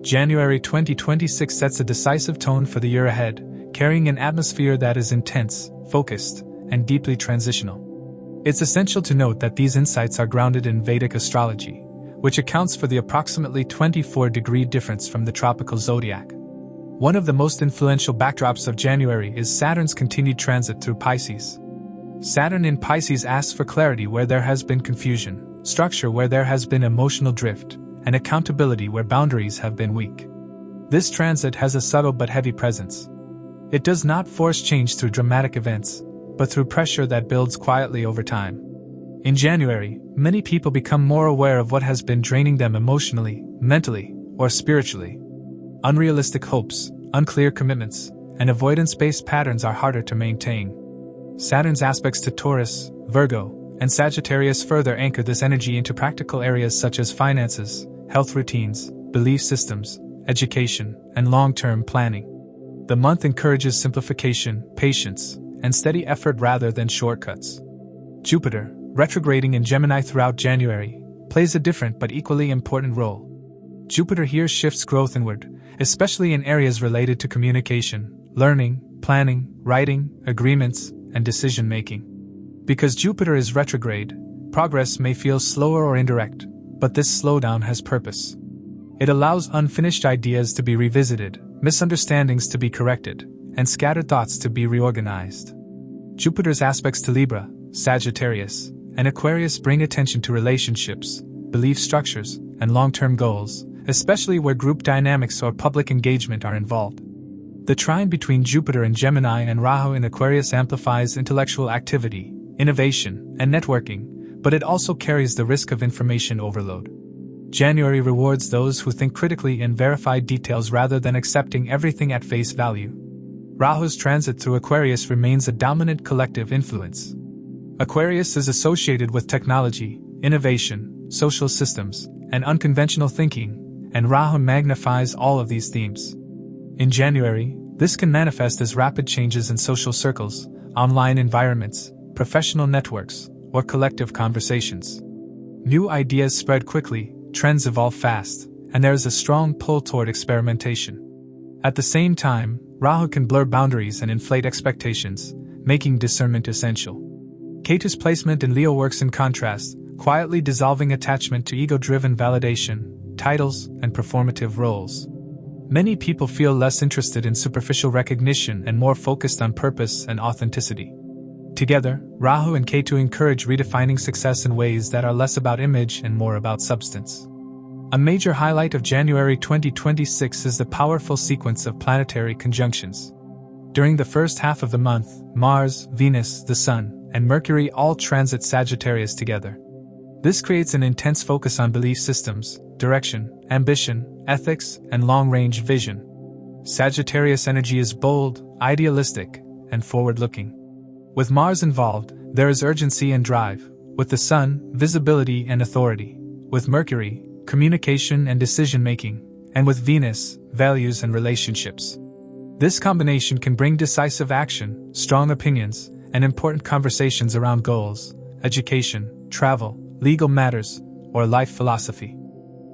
January 2026 sets a decisive tone for the year ahead, carrying an atmosphere that is intense, focused, and deeply transitional. It's essential to note that these insights are grounded in Vedic astrology, which accounts for the approximately 24-degree difference from the tropical zodiac. One of the most influential backdrops of January is Saturn's continued transit through Pisces. Saturn in Pisces asks for clarity where there has been confusion, structure where there has been emotional drift, and accountability where boundaries have been weak. This transit has a subtle but heavy presence. It does not force change through dramatic events, but through pressure that builds quietly over time. In January, many people become more aware of what has been draining them emotionally, mentally, or spiritually. Unrealistic hopes, unclear commitments, and avoidance-based patterns are harder to maintain. Saturn's aspects to Taurus, Virgo, and Sagittarius further anchor this energy into practical areas such as finances, health routines, belief systems, education, and long-term planning. The month encourages simplification, patience, and steady effort rather than shortcuts. Jupiter, retrograding in Gemini throughout January, plays a different but equally important role. Jupiter here shifts growth inward, especially in areas related to communication, learning, planning, writing, agreements, and decision-making. Because Jupiter is retrograde, progress may feel slower or indirect, but this slowdown has purpose. It allows unfinished ideas to be revisited, misunderstandings to be corrected, and scattered thoughts to be reorganized. Jupiter's aspects to Libra, Sagittarius, and Aquarius bring attention to relationships, belief structures, and long-term goals, especially where group dynamics or public engagement are involved. The trine between Jupiter in Gemini and Rahu in Aquarius amplifies intellectual activity, innovation, and networking, but it also carries the risk of information overload. January rewards those who think critically and verify details rather than accepting everything at face value. Rahu's transit through Aquarius remains a dominant collective influence. Aquarius is associated with technology, innovation, social systems, and unconventional thinking, and Rahu magnifies all of these themes. In January, this can manifest as rapid changes in social circles, online environments, professional networks, or collective conversations. New ideas spread quickly, trends evolve fast, and there is a strong pull toward experimentation. At the same time, Rahu can blur boundaries and inflate expectations, making discernment essential. Ketu's placement in Leo works in contrast, quietly dissolving attachment to ego-driven validation, titles, and performative roles. Many people feel less interested in superficial recognition and more focused on purpose and authenticity. Together, Rahu and Ketu encourage redefining success in ways that are less about image and more about substance. A major highlight of January 2026 is the powerful sequence of planetary conjunctions. During the first half of the month, Mars, Venus, the Sun, and Mercury all transit Sagittarius together. This creates an intense focus on belief systems, direction, ambition, ethics, and long-range vision. Sagittarius energy is bold, idealistic, and forward-looking. With Mars involved, there is urgency and drive. With the Sun, visibility and authority. With Mercury, communication and decision-making. And with Venus, values and relationships. This combination can bring decisive action, strong opinions, and important conversations around goals, education, travel, legal matters, or life philosophy.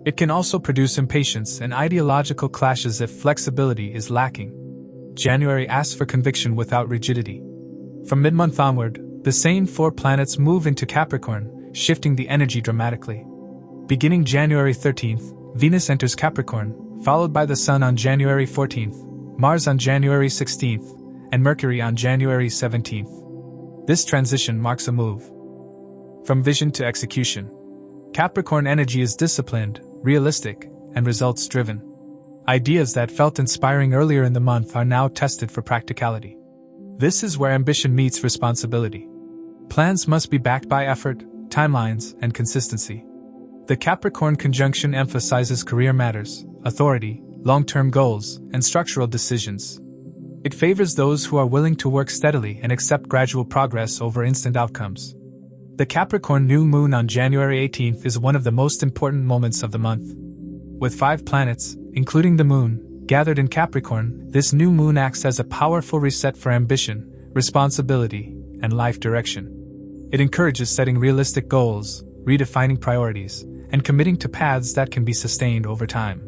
It can also produce impatience and ideological clashes if flexibility is lacking. January asks for conviction without rigidity. From mid-month onward, the same 4 planets move into Capricorn, shifting the energy dramatically. Beginning January 13th, Venus enters Capricorn, followed by the Sun on January 14th, Mars on January 16th, and Mercury on January 17th. This transition marks a move from vision to execution. Capricorn energy is disciplined, realistic, and results-driven. Ideas that felt inspiring earlier in the month are now tested for practicality. This is where ambition meets responsibility. Plans must be backed by effort, timelines, and consistency. The Capricorn conjunction emphasizes career matters, authority, long-term goals, and structural decisions. It favors those who are willing to work steadily and accept gradual progress over instant outcomes. The Capricorn new moon on January 18th is one of the most important moments of the month. With 5 planets, including the moon, gathered in Capricorn, this new moon acts as a powerful reset for ambition, responsibility, and life direction. It encourages setting realistic goals, redefining priorities, and committing to paths that can be sustained over time.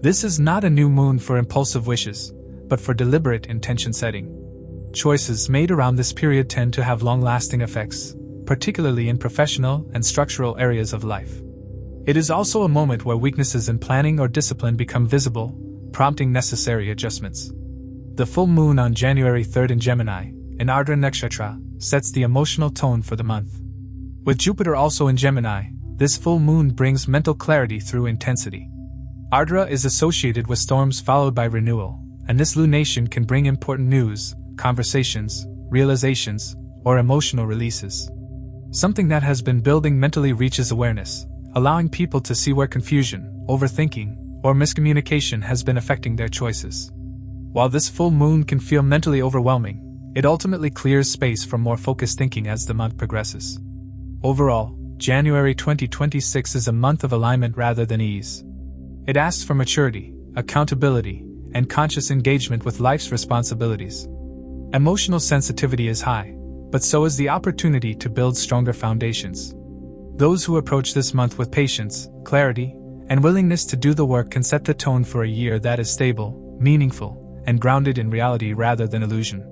This is not a new moon for impulsive wishes, but for deliberate intention setting. Choices made around this period tend to have long-lasting effects, particularly in professional and structural areas of life. It is also a moment where weaknesses in planning or discipline become visible, prompting necessary adjustments. The full moon on January 3rd in Gemini, in Ardra Nakshatra, sets the emotional tone for the month. With Jupiter also in Gemini, this full moon brings mental clarity through intensity. Ardra is associated with storms followed by renewal, and this lunation can bring important news, conversations, realizations, or emotional releases. Something that has been building mentally reaches awareness, allowing people to see where confusion, overthinking, or miscommunication has been affecting their choices. While this full moon can feel mentally overwhelming, it ultimately clears space for more focused thinking as the month progresses. Overall, January 2026 is a month of alignment rather than ease. It asks for maturity, accountability, and conscious engagement with life's responsibilities. Emotional sensitivity is high, but so is the opportunity to build stronger foundations. Those who approach this month with patience, clarity, and willingness to do the work can set the tone for a year that is stable, meaningful, and grounded in reality rather than illusion.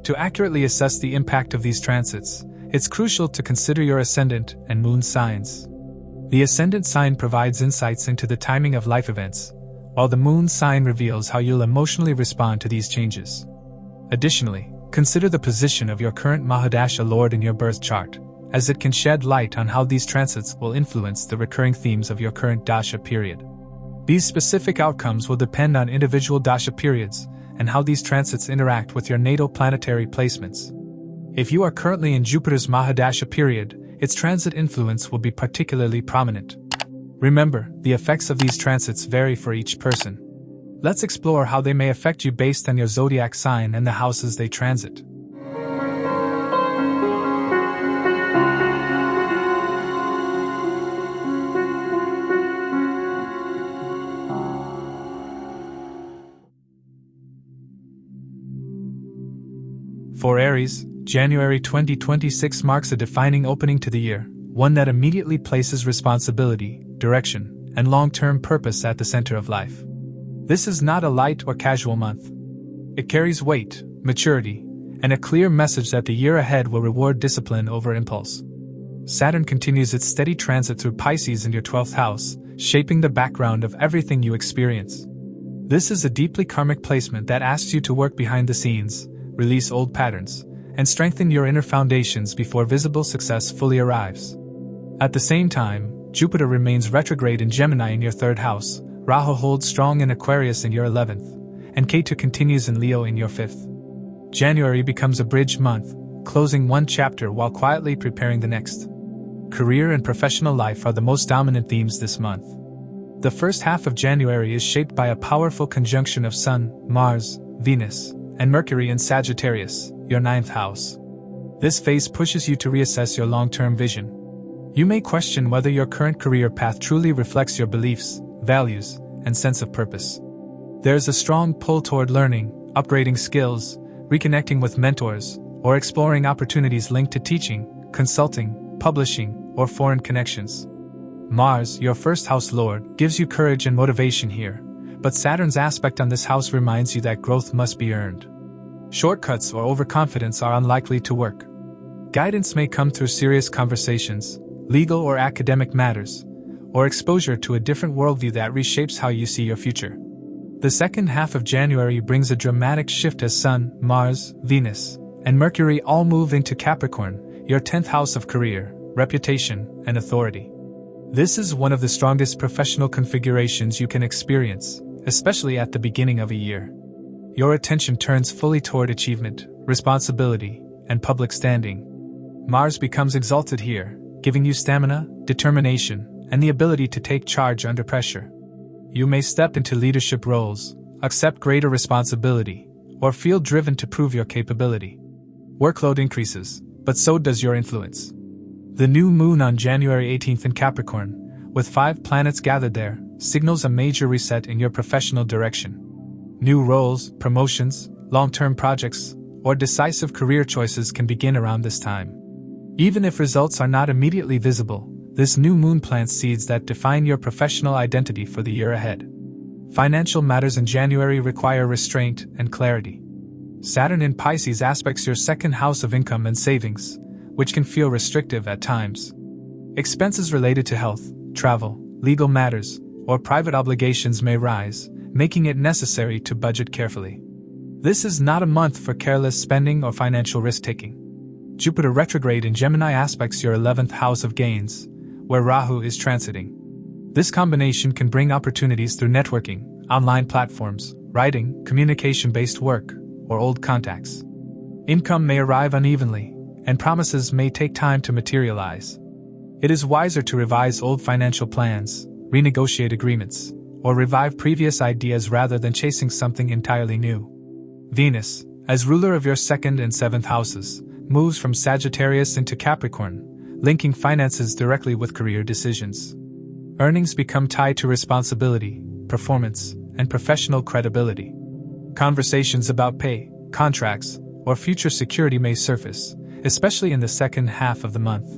To accurately assess the impact of these transits, it's crucial to consider your ascendant and moon signs. The ascendant sign provides insights into the timing of life events, while the moon sign reveals how you'll emotionally respond to these changes. Additionally, consider the position of your current Maha-Dasha lord in your birth chart, as it can shed light on how these transits will influence the recurring themes of your current Dasha period. These specific outcomes will depend on individual Dasha periods and how these transits interact with your natal planetary placements. If you are currently in Jupiter's Maha-Dasha period, its transit influence will be particularly prominent. Remember, the effects of these transits vary for each person. Let's explore how they may affect you based on your zodiac sign and the houses they transit. For Aries, January 2026 marks a defining opening to the year, one that immediately places responsibility, direction, and long-term purpose at the center of life. This is not a light or casual month. It carries weight, maturity, and a clear message that the year ahead will reward discipline over impulse. Saturn continues its steady transit through Pisces in your 12th house, shaping the background of everything you experience. This is a deeply karmic placement that asks you to work behind the scenes, release old patterns, and strengthen your inner foundations before visible success fully arrives. At the same time, Jupiter remains retrograde in Gemini in your 3rd house, Rahu holds strong in Aquarius in your 11th, and Ketu continues in Leo in your 5th. January becomes a bridge month, closing one chapter while quietly preparing the next. Career and professional life are the most dominant themes this month. The first half of January is shaped by a powerful conjunction of Sun, Mars, Venus, and Mercury in Sagittarius, your 9th house. This phase pushes you to reassess your long-term vision. You may question whether your current career path truly reflects your beliefs, values, and sense of purpose. There's a strong pull toward learning, upgrading skills, reconnecting with mentors, or exploring opportunities linked to teaching, consulting, publishing, or foreign connections. Mars, your 1st house lord, gives you courage and motivation here, but Saturn's aspect on this house reminds you that growth must be earned. Shortcuts or overconfidence are unlikely to work. Guidance may come through serious conversations, legal or academic matters, or exposure to a different worldview that reshapes how you see your future. The second half of January brings a dramatic shift as Sun, Mars, Venus, and Mercury all move into Capricorn, your 10th house of career, reputation, and authority. This is one of the strongest professional configurations you can experience, especially at the beginning of a year. Your attention turns fully toward achievement, responsibility, and public standing. Mars becomes exalted here, giving you stamina, determination, and the ability to take charge under pressure. You may step into leadership roles, accept greater responsibility, or feel driven to prove your capability. Workload increases, but so does your influence. The new moon on January 18th in Capricorn, with 5 planets gathered there, signals a major reset in your professional direction. New roles, promotions, long-term projects, or decisive career choices can begin around this time. Even if results are not immediately visible, this new moon plants seeds that define your professional identity for the year ahead. Financial matters in January require restraint and clarity. Saturn in Pisces aspects your second house of income and savings, which can feel restrictive at times. Expenses related to health, travel, legal matters, or private obligations may rise, making it necessary to budget carefully. This is not a month for careless spending or financial risk-taking. Jupiter retrograde in Gemini aspects your 11th house of gains, where Rahu is transiting. This combination can bring opportunities through networking, online platforms, writing, communication-based work, or old contacts. Income may arrive unevenly, and promises may take time to materialize. It is wiser to revise old financial plans, renegotiate agreements, or revive previous ideas rather than chasing something entirely new. Venus, as ruler of your 2nd and 7th houses, moves from Sagittarius into Capricorn, linking finances directly with career decisions. Earnings become tied to responsibility, performance, and professional credibility. Conversations about pay, contracts, or future security may surface, especially in the second half of the month.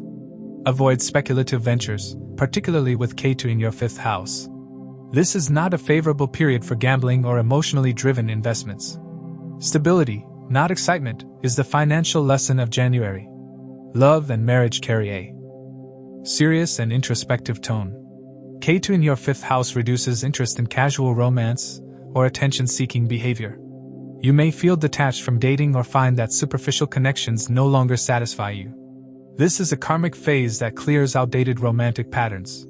Avoid speculative ventures, particularly with Ketu in your 5th house. This is not a favorable period for gambling or emotionally driven investments. Stability, not excitement, is the financial lesson of January. Love and marriage carry a serious and introspective tone. Ketu in your 5th house reduces interest in casual romance or attention-seeking behavior. You may feel detached from dating or find that superficial connections no longer satisfy you. This is a karmic phase that clears outdated romantic patterns.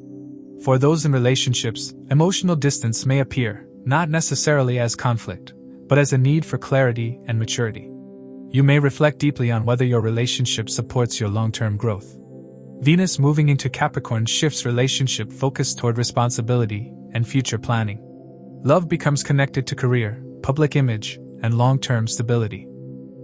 For those in relationships, emotional distance may appear, not necessarily as conflict, but as a need for clarity and maturity. You may reflect deeply on whether your relationship supports your long-term growth. Venus moving into Capricorn shifts relationship focus toward responsibility and future planning. Love becomes connected to career, public image, and long-term stability.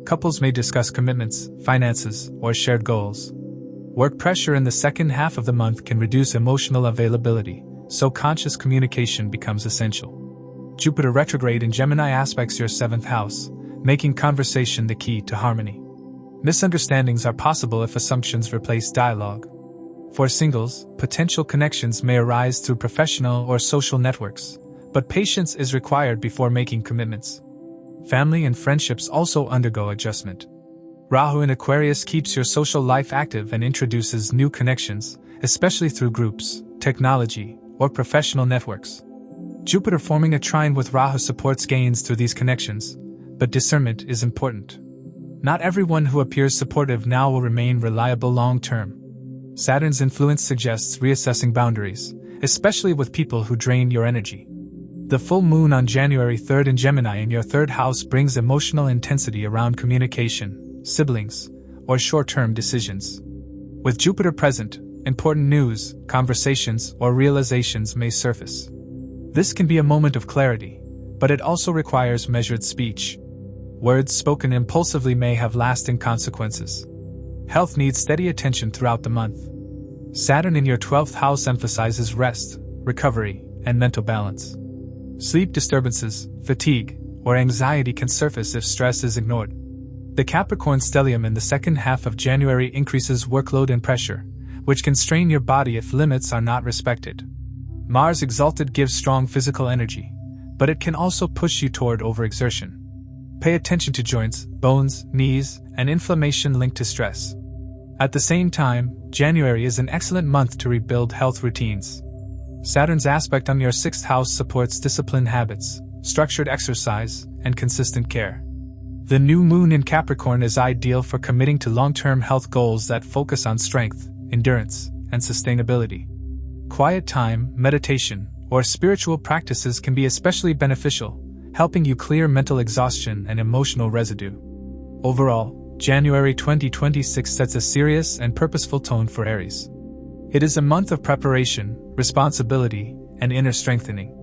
Couples may discuss commitments, finances, or shared goals. Work pressure in the second half of the month can reduce emotional availability, so conscious communication becomes essential. Jupiter retrograde in Gemini aspects your 7th house, making conversation the key to harmony. Misunderstandings are possible if assumptions replace dialogue. For singles, potential connections may arise through professional or social networks, but patience is required before making commitments. Family and friendships also undergo adjustment. Rahu in Aquarius keeps your social life active and introduces new connections, especially through groups, technology, or professional networks. Jupiter forming a trine with Rahu supports gains through these connections, but discernment is important. Not everyone who appears supportive now will remain reliable long-term. Saturn's influence suggests reassessing boundaries, especially with people who drain your energy. The full moon on January 3rd in Gemini in your 3rd house brings emotional intensity around communication, siblings, or short-term decisions. With Jupiter present, important news, conversations, or realizations may surface. This can be a moment of clarity, but it also requires measured speech. Words spoken impulsively may have lasting consequences. Health needs steady attention throughout the month. Saturn in your 12th house emphasizes rest, recovery, and mental balance. Sleep disturbances, fatigue, or anxiety can surface if stress is ignored. The Capricorn stellium in the second half of January increases workload and pressure, which can strain your body if limits are not respected. Mars exalted gives strong physical energy, but it can also push you toward overexertion. Pay attention to joints, bones, knees, and inflammation linked to stress. At the same time, January is an excellent month to rebuild health routines. Saturn's aspect on your 6th house supports disciplined habits, structured exercise, and consistent care. The new moon in Capricorn is ideal for committing to long-term health goals that focus on strength, endurance, and sustainability. Quiet time, meditation, or spiritual practices can be especially beneficial, helping you clear mental exhaustion and emotional residue. Overall, January 2026 sets a serious and purposeful tone for Aries. It is a month of preparation, responsibility, and inner strengthening.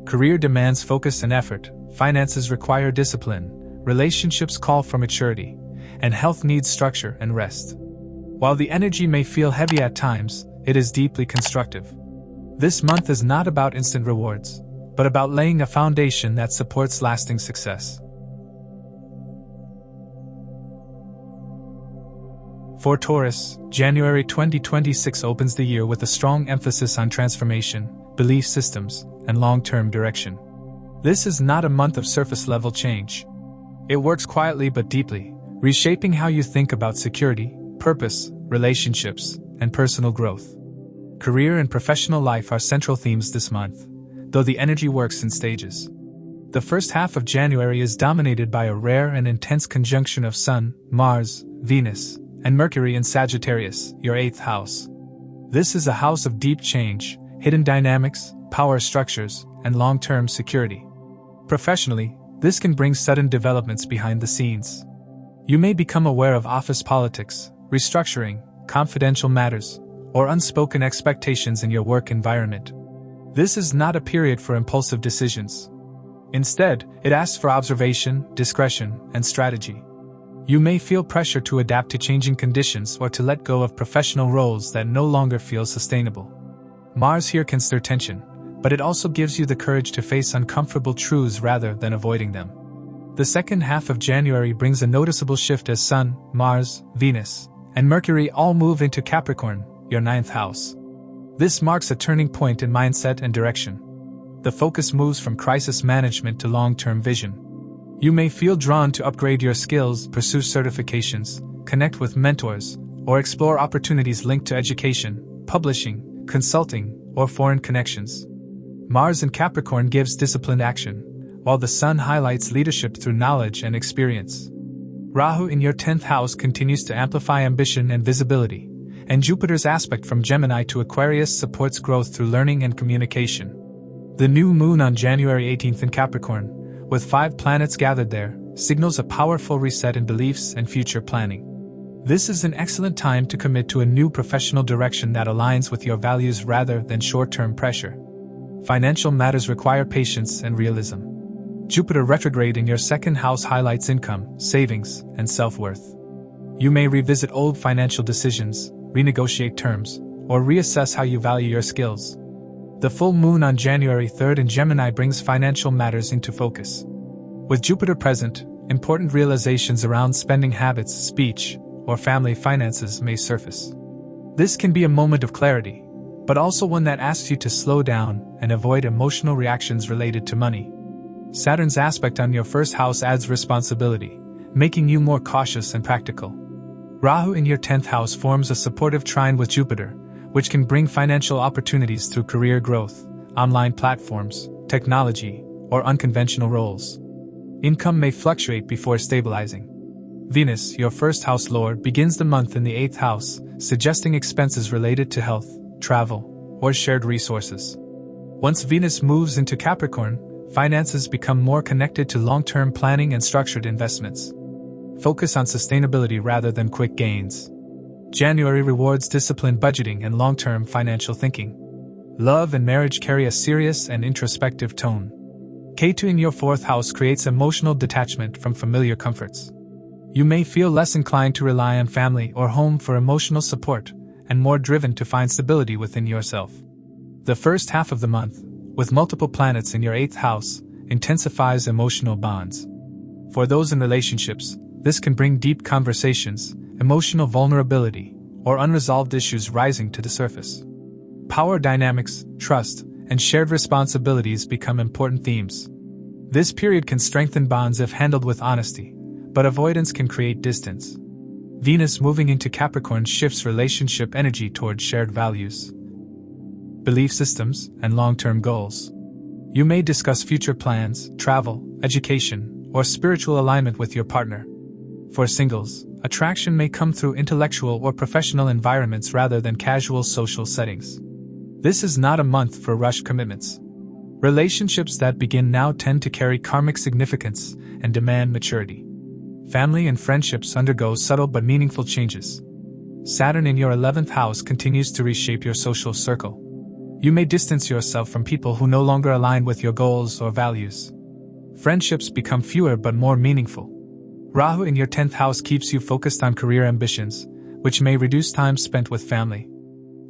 Career demands focus and effort, finances require discipline, relationships call for maturity, and health needs structure and rest. While the energy may feel heavy at times, it is deeply constructive. This month is not about instant rewards, but about laying a foundation that supports lasting success. For Taurus, January 2026 opens the year with a strong emphasis on transformation, belief systems, and long-term direction. This is not a month of surface-level change. It works quietly but deeply, reshaping how you think about security, purpose, relationships, and personal growth. Career and professional life are central themes this month, though the energy works in stages. The first half of January is dominated by a rare and intense conjunction of Sun, Mars, Venus, and Mercury in Sagittarius, your 8th house. This is a house of deep change, hidden dynamics, power structures, and long-term security. Professionally, this can bring sudden developments behind the scenes. You may become aware of office politics, restructuring, confidential matters, or unspoken expectations in your work environment. This is not a period for impulsive decisions. Instead, it asks for observation, discretion, and strategy. You may feel pressure to adapt to changing conditions or to let go of professional roles that no longer feel sustainable. Mars here can stir tension, but it also gives you the courage to face uncomfortable truths rather than avoiding them. The second half of January brings a noticeable shift as Sun, Mars, Venus, and Mercury all move into Capricorn, your 9th house. This marks a turning point in mindset and direction. The focus moves from crisis management to long-term vision. You may feel drawn to upgrade your skills, pursue certifications, connect with mentors, or explore opportunities linked to education, publishing, consulting, or foreign connections. Mars in Capricorn gives disciplined action, while the Sun highlights leadership through knowledge and experience. Rahu in your 10th house continues to amplify ambition and visibility, and Jupiter's aspect from Gemini to Aquarius supports growth through learning and communication. The new moon on January 18th in Capricorn, with 5 planets gathered there, signals a powerful reset in beliefs and future planning. This is an excellent time to commit to a new professional direction that aligns with your values rather than short-term pressure. Financial matters require patience and realism. Jupiter retrograde in your 2nd house highlights income, savings, and self-worth. You may revisit old financial decisions, renegotiate terms, or reassess how you value your skills. The full moon on January 3rd in Gemini brings financial matters into focus. With Jupiter present, important realizations around spending habits, speech, or family finances may surface. This can be a moment of clarity, but also one that asks you to slow down and avoid emotional reactions related to money. Saturn's aspect on your 1st house adds responsibility, making you more cautious and practical. Rahu in your 10th house forms a supportive trine with Jupiter, which can bring financial opportunities through career growth, online platforms, technology, or unconventional roles. Income may fluctuate before stabilizing. Venus, your 1st house lord, begins the month in the 8th house, suggesting expenses related to health, travel, or shared resources. Once Venus moves into Capricorn, finances become more connected to long-term planning and structured investments. Focus on sustainability rather than quick gains. January rewards disciplined budgeting and long-term financial thinking. Love and marriage carry a serious and introspective tone. Ketu in your 4th house creates emotional detachment from familiar comforts. You may feel less inclined to rely on family or home for emotional support, and more driven to find stability within yourself. The first half of the month, with multiple planets in your 8th house, intensifies emotional bonds. For those in relationships, this can bring deep conversations, emotional vulnerability, or unresolved issues rising to the surface. Power dynamics, trust, and shared responsibilities become important themes. This period can strengthen bonds if handled with honesty, but avoidance can create distance. Venus moving into Capricorn shifts relationship energy toward shared values, belief systems, and long-term goals. You may discuss future plans, travel, education, or spiritual alignment with your partner. For singles, attraction may come through intellectual or professional environments rather than casual social settings. This is not a month for rushed commitments. Relationships that begin now tend to carry karmic significance and demand maturity. Family and friendships undergo subtle but meaningful changes. Saturn in your 11th house continues to reshape your social circle. You may distance yourself from people who no longer align with your goals or values. Friendships become fewer but more meaningful. Rahu in your 10th house keeps you focused on career ambitions, which may reduce time spent with family.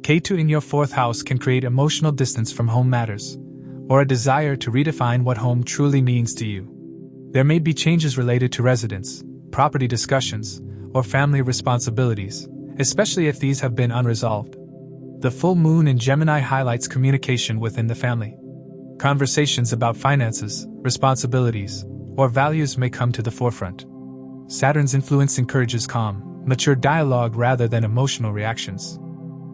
Ketu in your 4th house can create emotional distance from home matters, or a desire to redefine what home truly means to you. There may be changes related to residence, property discussions, or family responsibilities, especially if these have been unresolved. The full moon in Gemini highlights communication within the family. Conversations about finances, responsibilities, or values may come to the forefront. Saturn's influence encourages calm, mature dialogue rather than emotional reactions.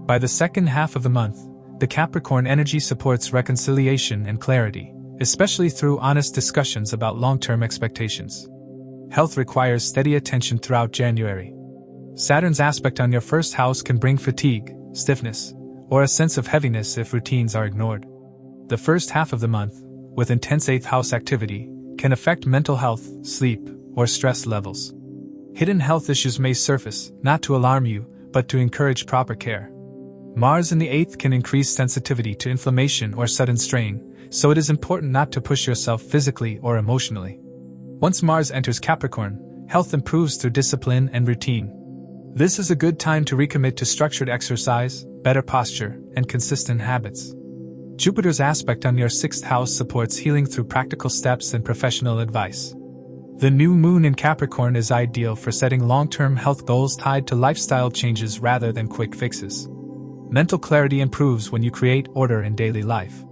By the second half of the month, the Capricorn energy supports reconciliation and clarity, especially through honest discussions about long-term expectations. Health requires steady attention throughout January. Saturn's aspect on your first house can bring fatigue, stiffness, or a sense of heaviness if routines are ignored. The first half of the month, with intense 8th house activity, can affect mental health, sleep, or stress levels. Hidden health issues may surface, not to alarm you, but to encourage proper care. Mars in the 8th can increase sensitivity to inflammation or sudden strain, so it is important not to push yourself physically or emotionally. Once Mars enters Capricorn, health improves through discipline and routine. This is a good time to recommit to structured exercise, better posture, and consistent habits. Jupiter's aspect on your 6th house supports healing through practical steps and professional advice. The new moon in Capricorn is ideal for setting long-term health goals tied to lifestyle changes rather than quick fixes. Mental clarity improves when you create order in daily life.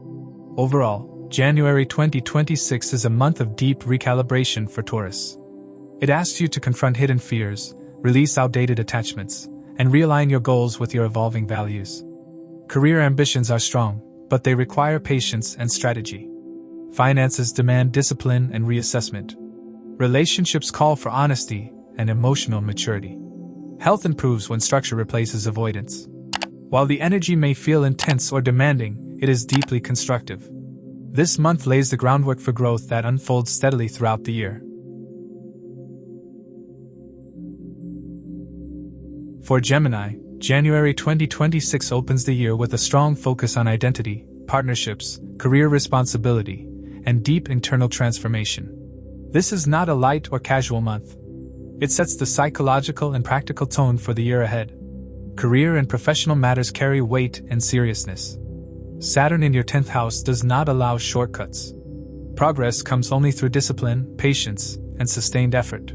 Overall, January 2026 is a month of deep recalibration for Taurus. It asks you to confront hidden fears, release outdated attachments, and realign your goals with your evolving values. Career ambitions are strong, but they require patience and strategy. Finances demand discipline and reassessment. Relationships call for honesty and emotional maturity. Health improves when structure replaces avoidance. While the energy may feel intense or demanding, it is deeply constructive. This month lays the groundwork for growth that unfolds steadily throughout the year. For Gemini, January 2026 opens the year with a strong focus on identity, partnerships, career responsibility, and deep internal transformation. This is not a light or casual month. It sets the psychological and practical tone for the year ahead. Career and professional matters carry weight and seriousness. Saturn in your 10th house does not allow shortcuts. Progress comes only through discipline, patience, and sustained effort.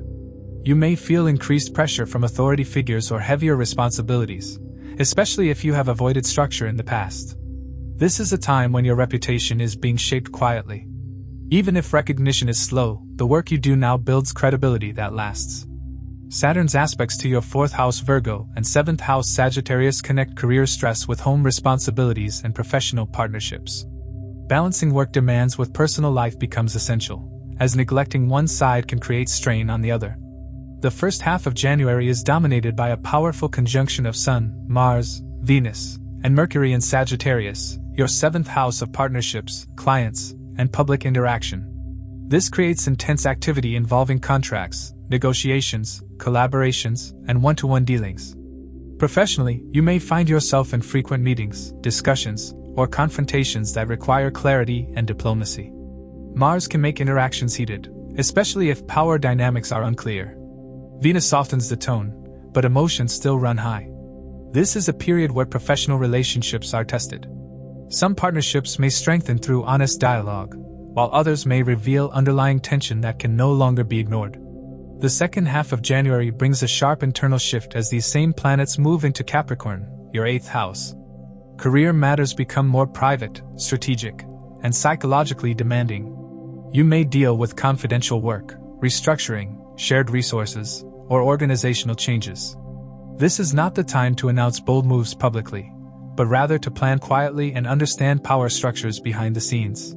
You may feel increased pressure from authority figures or heavier responsibilities, especially if you have avoided structure in the past. This is a time when your reputation is being shaped quietly. Even if recognition is slow, the work you do now builds credibility that lasts. Saturn's aspects to your 4th house Virgo and 7th house Sagittarius connect career stress with home responsibilities and professional partnerships. Balancing work demands with personal life becomes essential, as neglecting one side can create strain on the other. The first half of January is dominated by a powerful conjunction of Sun, Mars, Venus, and Mercury in Sagittarius, your 7th house of partnerships, clients, and public interaction. This creates intense activity involving contracts, negotiations, collaborations, and one-to-one dealings. Professionally, you may find yourself in frequent meetings, discussions, or confrontations that require clarity and diplomacy. Mars can make interactions heated, especially if power dynamics are unclear. Venus softens the tone, but emotions still run high. This is a period where professional relationships are tested. Some partnerships may strengthen through honest dialogue, while others may reveal underlying tension that can no longer be ignored. The second half of January brings a sharp internal shift as these same planets move into Capricorn, your 8th house. Career matters become more private, strategic, and psychologically demanding. You may deal with confidential work, restructuring, shared resources, or organizational changes. This is not the time to announce bold moves publicly, but rather to plan quietly and understand power structures behind the scenes.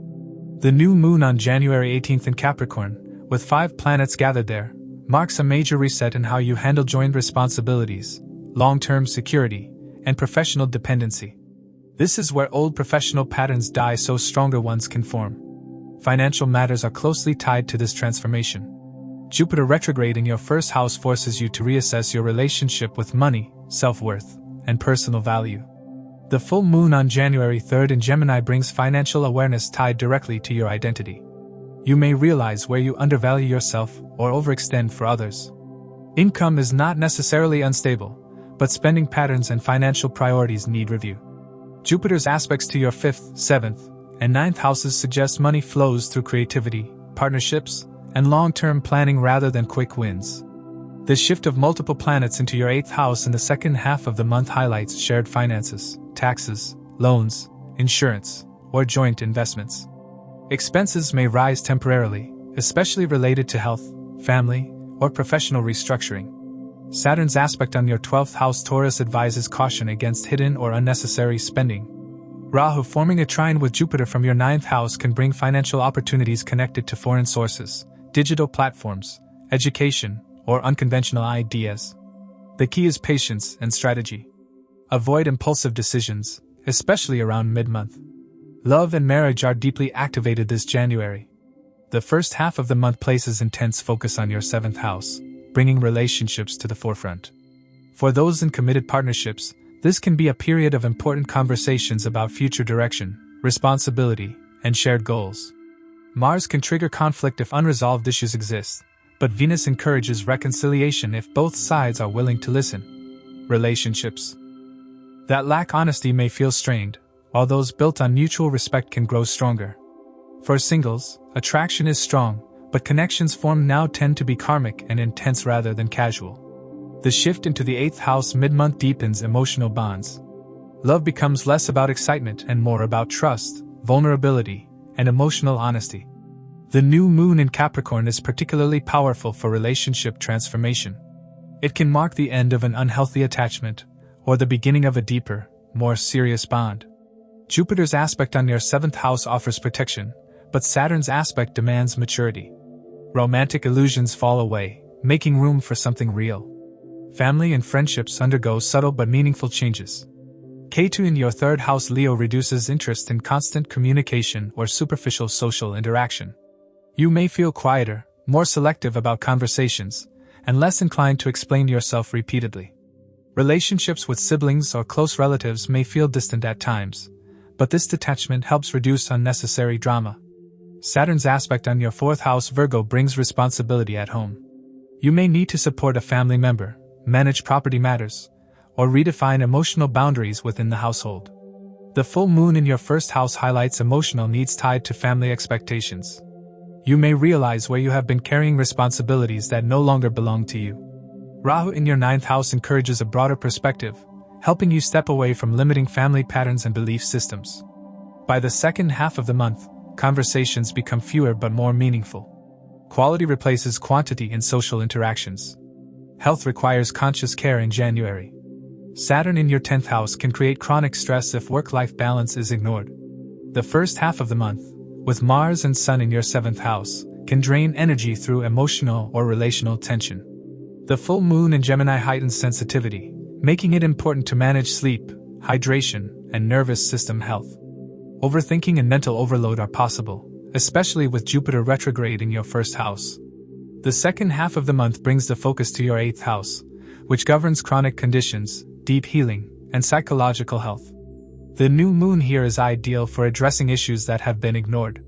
The new moon on January 18th in Capricorn, with 5 planets gathered there, marks a major reset in how you handle joint responsibilities, long-term security, and professional dependency. This is where old professional patterns die so stronger ones can form. Financial matters are closely tied to this transformation. Jupiter retrograde in your 1st house forces you to reassess your relationship with money, self-worth, and personal value. The full moon on January 3rd in Gemini brings financial awareness tied directly to your identity. You may realize where you undervalue yourself or overextend for others. Income is not necessarily unstable, but spending patterns and financial priorities need review. Jupiter's aspects to your 5th, 7th, and 9th houses suggest money flows through creativity, partnerships, and long-term planning rather than quick wins. The shift of multiple planets into your 8th house in the second half of the month highlights shared finances, taxes, loans, insurance, or joint investments. Expenses may rise temporarily, especially related to health, family, or professional restructuring. Saturn's aspect on your 12th house Taurus advises caution against hidden or unnecessary spending. Rahu forming a trine with Jupiter from your 9th house can bring financial opportunities connected to foreign sources, digital platforms, education, or unconventional ideas. The key is patience and strategy. Avoid impulsive decisions, especially around mid-month. Love and marriage are deeply activated this January. The first half of the month places intense focus on your 7th house, bringing relationships to the forefront. For those in committed partnerships, this can be a period of important conversations about future direction, responsibility, and shared goals. Mars can trigger conflict if unresolved issues exist, but Venus encourages reconciliation if both sides are willing to listen. Relationships that lack honesty may feel strained, while those built on mutual respect can grow stronger. For singles, attraction is strong, but connections formed now tend to be karmic and intense rather than casual. The shift into the 8th house mid-month deepens emotional bonds. Love becomes less about excitement and more about trust, vulnerability, and emotional honesty. The new moon in Capricorn is particularly powerful for relationship transformation. It can mark the end of an unhealthy attachment, or the beginning of a deeper, more serious bond. Jupiter's aspect on your 7th house offers protection, but Saturn's aspect demands maturity. Romantic illusions fall away, making room for something real. Family and friendships undergo subtle but meaningful changes. Ketu in your 3rd house Leo reduces interest in constant communication or superficial social interaction. You may feel quieter, more selective about conversations, and less inclined to explain yourself repeatedly. Relationships with siblings or close relatives may feel distant at times, but this detachment helps reduce unnecessary drama. Saturn's aspect on your 4th house Virgo brings responsibility at home. You may need to support a family member, manage property matters, or redefine emotional boundaries within the household. The full moon in your 1st house highlights emotional needs tied to family expectations. You may realize where you have been carrying responsibilities that no longer belong to you. Rahu in your 9th house encourages a broader perspective, helping you step away from limiting family patterns and belief systems. By the second half of the month, conversations become fewer but more meaningful. Quality replaces quantity in social interactions. Health requires conscious care in January. Saturn in your 10th house can create chronic stress if work-life balance is ignored. The first half of the month, with Mars and Sun in your 7th house, can drain energy through emotional or relational tension. The full moon in Gemini heightens sensitivity, making it important to manage sleep, hydration, and nervous system health. Overthinking and mental overload are possible, especially with Jupiter retrograde in your 1st house. The second half of the month brings the focus to your 8th house, which governs chronic conditions, deep healing, and psychological health. The new moon here is ideal for addressing issues that have been ignored.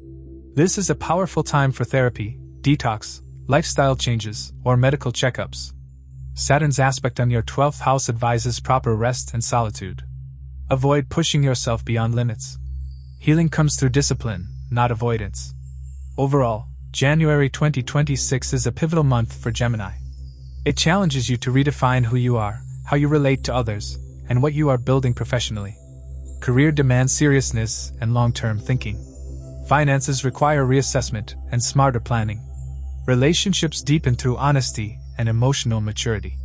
This is a powerful time for therapy, detox, lifestyle changes, or medical checkups. Saturn's aspect on your 12th house advises proper rest and solitude. Avoid pushing yourself beyond limits. Healing comes through discipline, not avoidance. Overall, January 2026 is a pivotal month for Gemini. It challenges you to redefine who you are, how you relate to others, and what you are building professionally. Career demands seriousness and long-term thinking. Finances require reassessment and smarter planning. Relationships deepen through honesty and emotional maturity.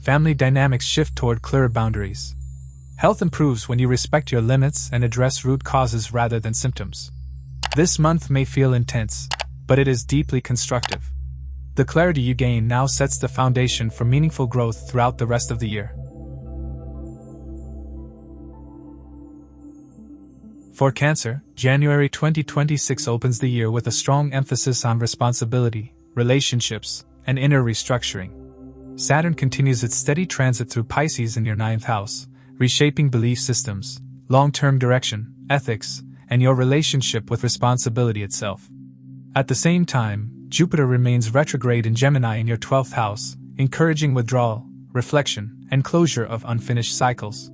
Family dynamics shift toward clearer boundaries. Health improves when you respect your limits and address root causes rather than symptoms. This month may feel intense, but it is deeply constructive. The clarity you gain now sets the foundation for meaningful growth throughout the rest of the year. For Cancer, January 2026 opens the year with a strong emphasis on responsibility, relationships, and inner restructuring. Saturn continues its steady transit through Pisces in your 9th house, reshaping belief systems, long-term direction, ethics, and your relationship with responsibility itself. At the same time, Jupiter remains retrograde in Gemini in your 12th house, encouraging withdrawal, reflection, and closure of unfinished cycles.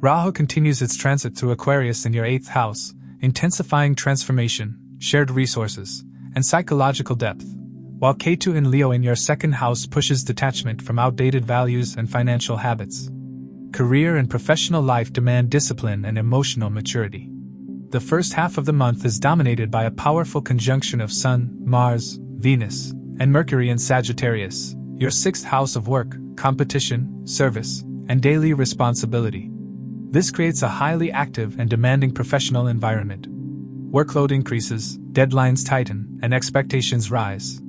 Rahu continues its transit through Aquarius in your 8th house, intensifying transformation, shared resources, and psychological depth, while Ketu in Leo in your 2nd house pushes detachment from outdated values and financial habits. Career and professional life demand discipline and emotional maturity. The first half of the month is dominated by a powerful conjunction of Sun, Mars, Venus, and Mercury in Sagittarius, your sixth house of work, competition, service, and daily responsibility. This creates a highly active and demanding professional environment. Workload increases, deadlines tighten, and expectations rise.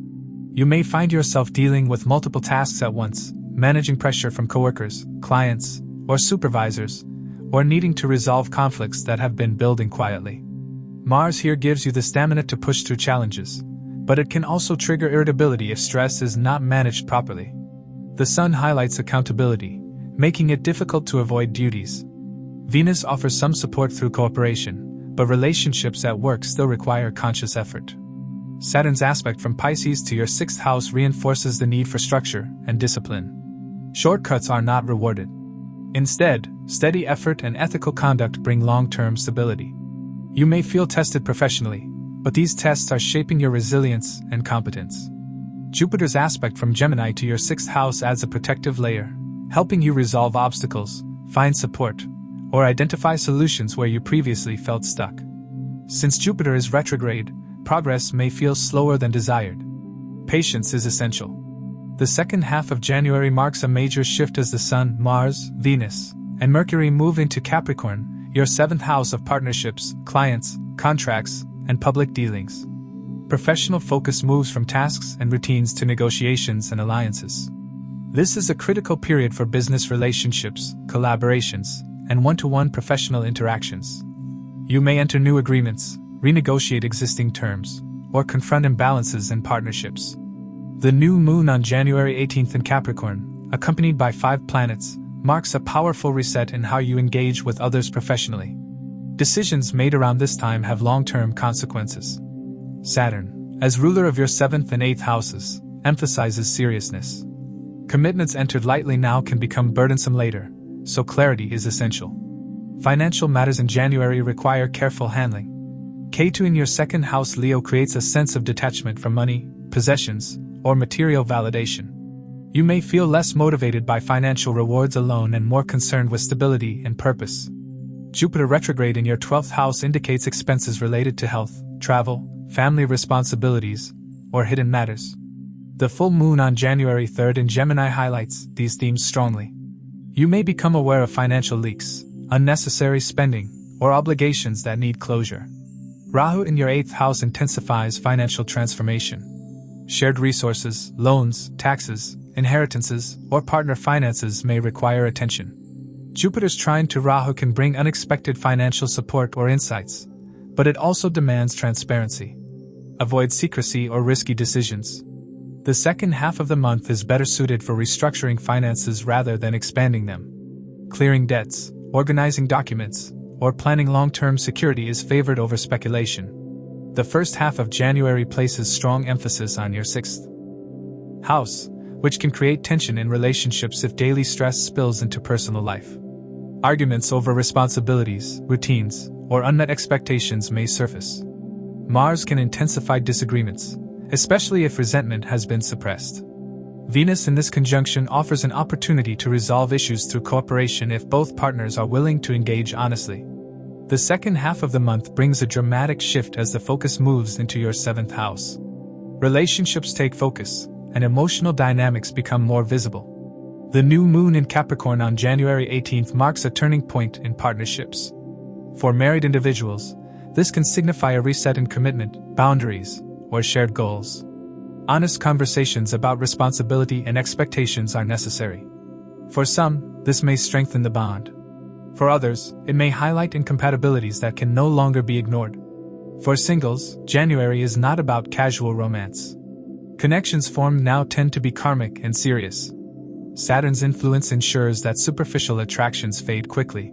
You may find yourself dealing with multiple tasks at once, managing pressure from coworkers, clients, or supervisors, or needing to resolve conflicts that have been building quietly. Mars here gives you the stamina to push through challenges, but it can also trigger irritability if stress is not managed properly. The Sun highlights accountability, making it difficult to avoid duties. Venus offers some support through cooperation, but relationships at work still require conscious effort. Saturn's aspect from Pisces to your sixth house reinforces the need for structure and discipline. Shortcuts are not rewarded. Instead, steady effort and ethical conduct bring long-term stability. You may feel tested professionally, but these tests are shaping your resilience and competence. Jupiter's aspect from Gemini to your sixth house adds a protective layer, helping you resolve obstacles, find support, or identify solutions where you previously felt stuck. Since Jupiter is retrograde, progress may feel slower than desired. Patience is essential. The second half of January marks a major shift as the Sun, Mars, Venus, and Mercury move into Capricorn, your seventh house of partnerships, clients, contracts, and public dealings. Professional focus moves from tasks and routines to negotiations and alliances. This is a critical period for business relationships, collaborations, and one-to-one professional interactions. You may enter new agreements, renegotiate existing terms, or confront imbalances in partnerships. The new moon on January 18th in Capricorn, accompanied by 5 planets, marks a powerful reset in how you engage with others professionally. Decisions made around this time have long-term consequences. Saturn, as ruler of your 7th and 8th houses, emphasizes seriousness. Commitments entered lightly now can become burdensome later, so clarity is essential. Financial matters in January require careful handling. Ketu in your second house Leo creates a sense of detachment from money, possessions, or material validation. You may feel less motivated by financial rewards alone and more concerned with stability and purpose. Jupiter retrograde in your 12th house indicates expenses related to health, travel, family responsibilities, or hidden matters. The full moon on January 3rd in Gemini highlights these themes strongly. You may become aware of financial leaks, unnecessary spending, or obligations that need closure. Rahu in your 8th house intensifies financial transformation. Shared resources, loans, taxes, inheritances, or partner finances may require attention. Jupiter's trine to Rahu can bring unexpected financial support or insights, but it also demands transparency. Avoid secrecy or risky decisions. The second half of the month is better suited for restructuring finances rather than expanding them. Clearing debts, organizing documents, or planning long-term security is favored over speculation. The first half of January places strong emphasis on your 6th house, which can create tension in relationships if daily stress spills into personal life. Arguments over responsibilities, routines, or unmet expectations may surface. Mars can intensify disagreements, especially if resentment has been suppressed. Venus in this conjunction offers an opportunity to resolve issues through cooperation if both partners are willing to engage honestly. The second half of the month brings a dramatic shift as the focus moves into your 7th house. Relationships take focus, and emotional dynamics become more visible. The new moon in Capricorn on January 18th marks a turning point in partnerships. For married individuals, this can signify a reset in commitment, boundaries, or shared goals. Honest conversations about responsibility and expectations are necessary. For some, this may strengthen the bond. For others, it may highlight incompatibilities that can no longer be ignored. For singles, January is not about casual romance. Connections formed now tend to be karmic and serious. Saturn's influence ensures that superficial attractions fade quickly.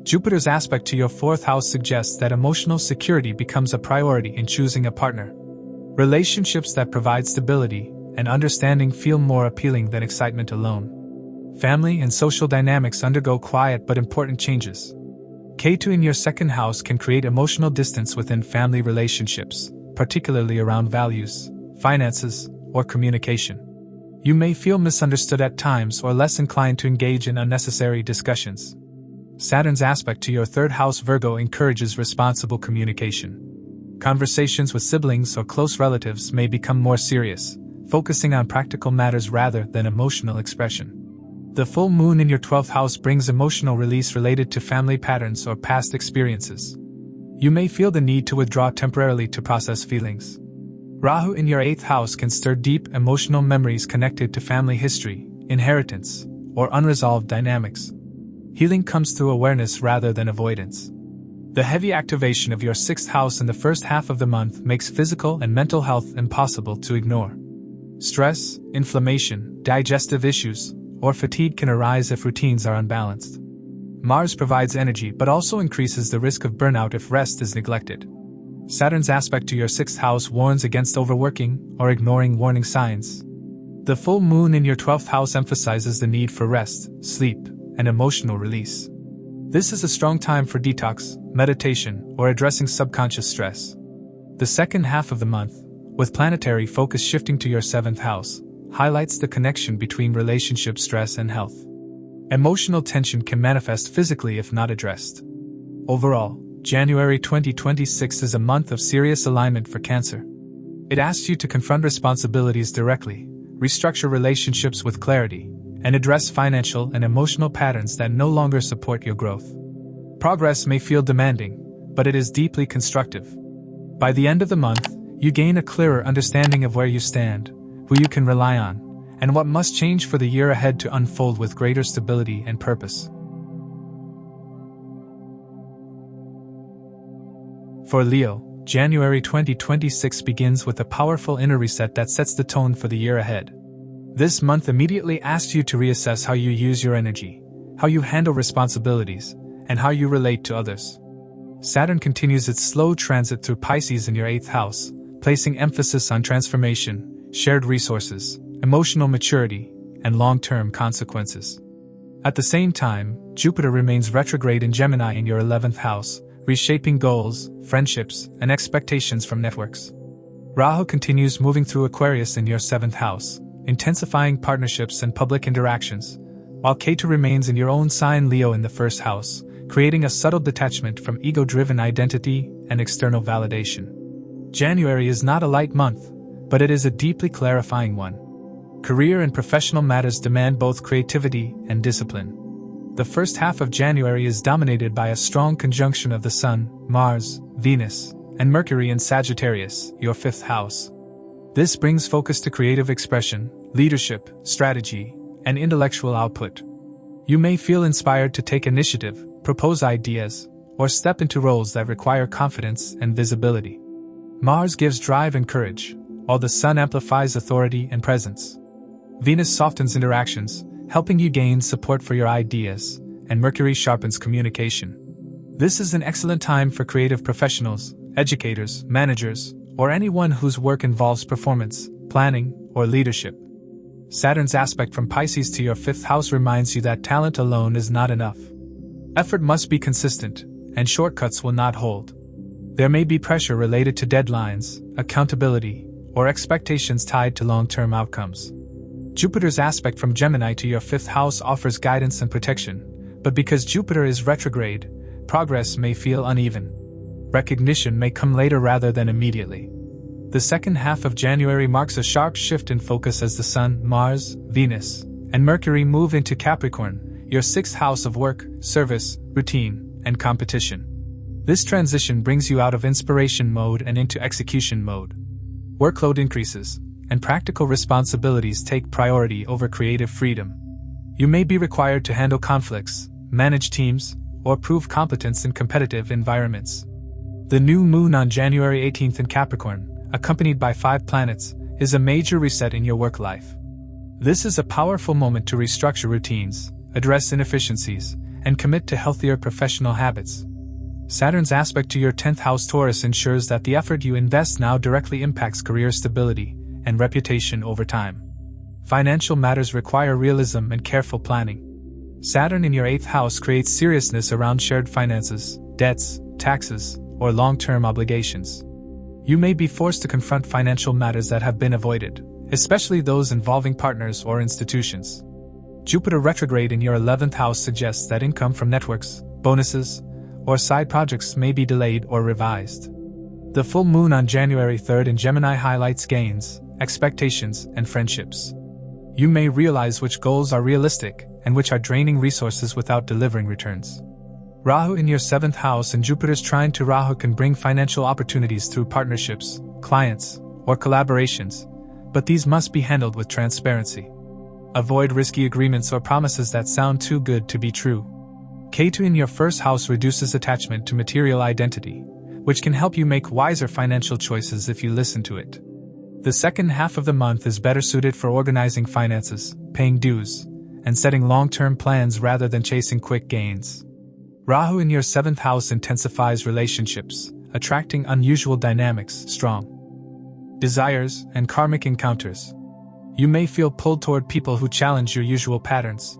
Jupiter's aspect to your 4th house suggests that emotional security becomes a priority in choosing a partner. Relationships that provide stability and understanding feel more appealing than excitement alone. Family and social dynamics undergo quiet but important changes. Ketu in your 2nd house can create emotional distance within family relationships, particularly around values, finances, or communication. You may feel misunderstood at times or less inclined to engage in unnecessary discussions. Saturn's aspect to your 3rd house Virgo encourages responsible communication. Conversations with siblings or close relatives may become more serious, focusing on practical matters rather than emotional expression. The full moon in your 12th house brings emotional release related to family patterns or past experiences. You may feel the need to withdraw temporarily to process feelings. Rahu in your 8th house can stir deep emotional memories connected to family history, inheritance, or unresolved dynamics. Healing comes through awareness rather than avoidance. The heavy activation of your 6th house in the first half of the month makes physical and mental health impossible to ignore. Stress, inflammation, digestive issues, or fatigue can arise if routines are unbalanced. Mars provides energy but also increases the risk of burnout if rest is neglected. Saturn's aspect to your 6th house warns against overworking or ignoring warning signs. The full moon in your 12th house emphasizes the need for rest, sleep, and emotional release. This is a strong time for detox, meditation, or addressing subconscious stress. The second half of the month, with planetary focus shifting to your 7th house, highlights the connection between relationship stress and health. Emotional tension can manifest physically if not addressed. Overall, January 2026 is a month of serious alignment for Cancer. It asks you to confront responsibilities directly, restructure relationships with clarity, and address financial and emotional patterns that no longer support your growth. Progress may feel demanding, but it is deeply constructive. By the end of the month, you gain a clearer understanding of where you stand, who you can rely on, and what must change for the year ahead to unfold with greater stability and purpose. For Leo, January 2026 begins with a powerful inner reset that sets the tone for the year ahead. This month immediately asks you to reassess how you use your energy, how you handle responsibilities, and how you relate to others. Saturn continues its slow transit through Pisces in your 8th house, placing emphasis on transformation, shared resources, emotional maturity, and long-term consequences. At the same time, Jupiter remains retrograde in Gemini in your 11th house, reshaping goals, friendships, and expectations from networks. Rahu continues moving through Aquarius in your 7th house, intensifying partnerships and public interactions, while Ketu remains in your own sign Leo in the 1st house, creating a subtle detachment from ego-driven identity and external validation. January is not a light month, but it is a deeply clarifying one. Career and professional matters demand both creativity and discipline. The first half of January is dominated by a strong conjunction of the Sun, Mars, Venus, and Mercury in Sagittarius, your 5th house. This brings focus to creative expression, leadership, strategy, and intellectual output. You may feel inspired to take initiative, propose ideas, or step into roles that require confidence and visibility. Mars gives drive and courage, while the Sun amplifies authority and presence. Venus softens interactions, helping you gain support for your ideas, and Mercury sharpens communication. This is an excellent time for creative professionals, educators, managers, or anyone whose work involves performance, planning, or leadership. Saturn's aspect from Pisces to your 5th house reminds you that talent alone is not enough. Effort must be consistent, and shortcuts will not hold. There may be pressure related to deadlines, accountability, or expectations tied to long-term outcomes. Jupiter's aspect from Gemini to your 5th house offers guidance and protection, but because Jupiter is retrograde, progress may feel uneven. Recognition may come later rather than immediately. The second half of January marks a sharp shift in focus as the Sun, Mars, Venus, and Mercury move into Capricorn, your 6th house of work, service, routine, and competition. This transition brings you out of inspiration mode and into execution mode. Workload increases, and practical responsibilities take priority over creative freedom. You may be required to handle conflicts, manage teams, or prove competence in competitive environments. The new moon on January 18th in Capricorn, accompanied by 5 planets, is a major reset in your work life. This is a powerful moment to restructure routines, address inefficiencies, and commit to healthier professional habits. Saturn's aspect to your 10th house Taurus ensures that the effort you invest now directly impacts career stability and reputation over time. Financial matters require realism and careful planning. Saturn in your 8th house creates seriousness around shared finances, debts, taxes, or long-term obligations. You may be forced to confront financial matters that have been avoided, especially those involving partners or institutions. Jupiter retrograde in your 11th house suggests that income from networks, bonuses, or side projects may be delayed or revised. The full moon on January 3rd in Gemini highlights gains, expectations, and friendships. You may realize which goals are realistic and which are draining resources without delivering returns. Rahu in your 7th house and Jupiter's trine to Rahu can bring financial opportunities through partnerships, clients, or collaborations, but these must be handled with transparency. Avoid risky agreements or promises that sound too good to be true. Ketu in your 1st house reduces attachment to material identity, which can help you make wiser financial choices if you listen to it. The second half of the month is better suited for organizing finances, paying dues, and setting long-term plans rather than chasing quick gains. Rahu in your 7th house intensifies relationships, attracting unusual dynamics, strong desires, and karmic encounters. You may feel pulled toward people who challenge your usual patterns.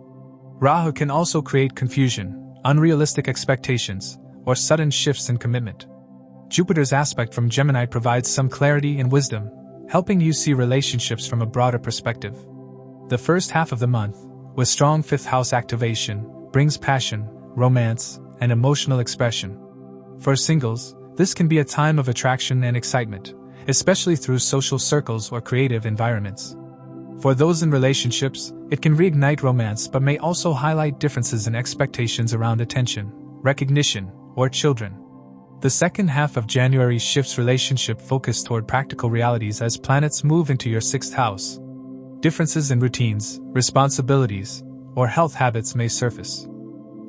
Rahu can also create confusion, unrealistic expectations, or sudden shifts in commitment. Jupiter's aspect from Gemini provides some clarity and wisdom, helping you see relationships from a broader perspective. The first half of the month, with strong 5th house activation, brings passion, romance, and emotional expression. For singles, this can be a time of attraction and excitement, especially through social circles or creative environments. For those in relationships, it can reignite romance but may also highlight differences in expectations around attention, recognition, or children. The second half of January shifts relationship focus toward practical realities as planets move into your 6th house. Differences in routines, responsibilities, or health habits may surface.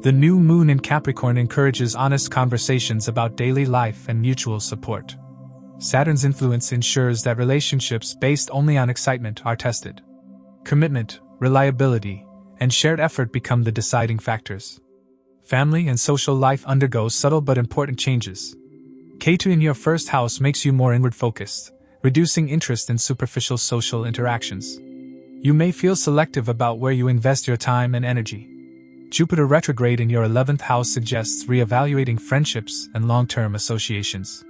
The new moon in Capricorn encourages honest conversations about daily life and mutual support. Saturn's influence ensures that relationships based only on excitement are tested. Commitment, reliability, and shared effort become the deciding factors. Family and social life undergo subtle but important changes. Ketu in your 1st house makes you more inward-focused, reducing interest in superficial social interactions. You may feel selective about where you invest your time and energy. Jupiter retrograde in your 11th house suggests reevaluating friendships and long-term associations.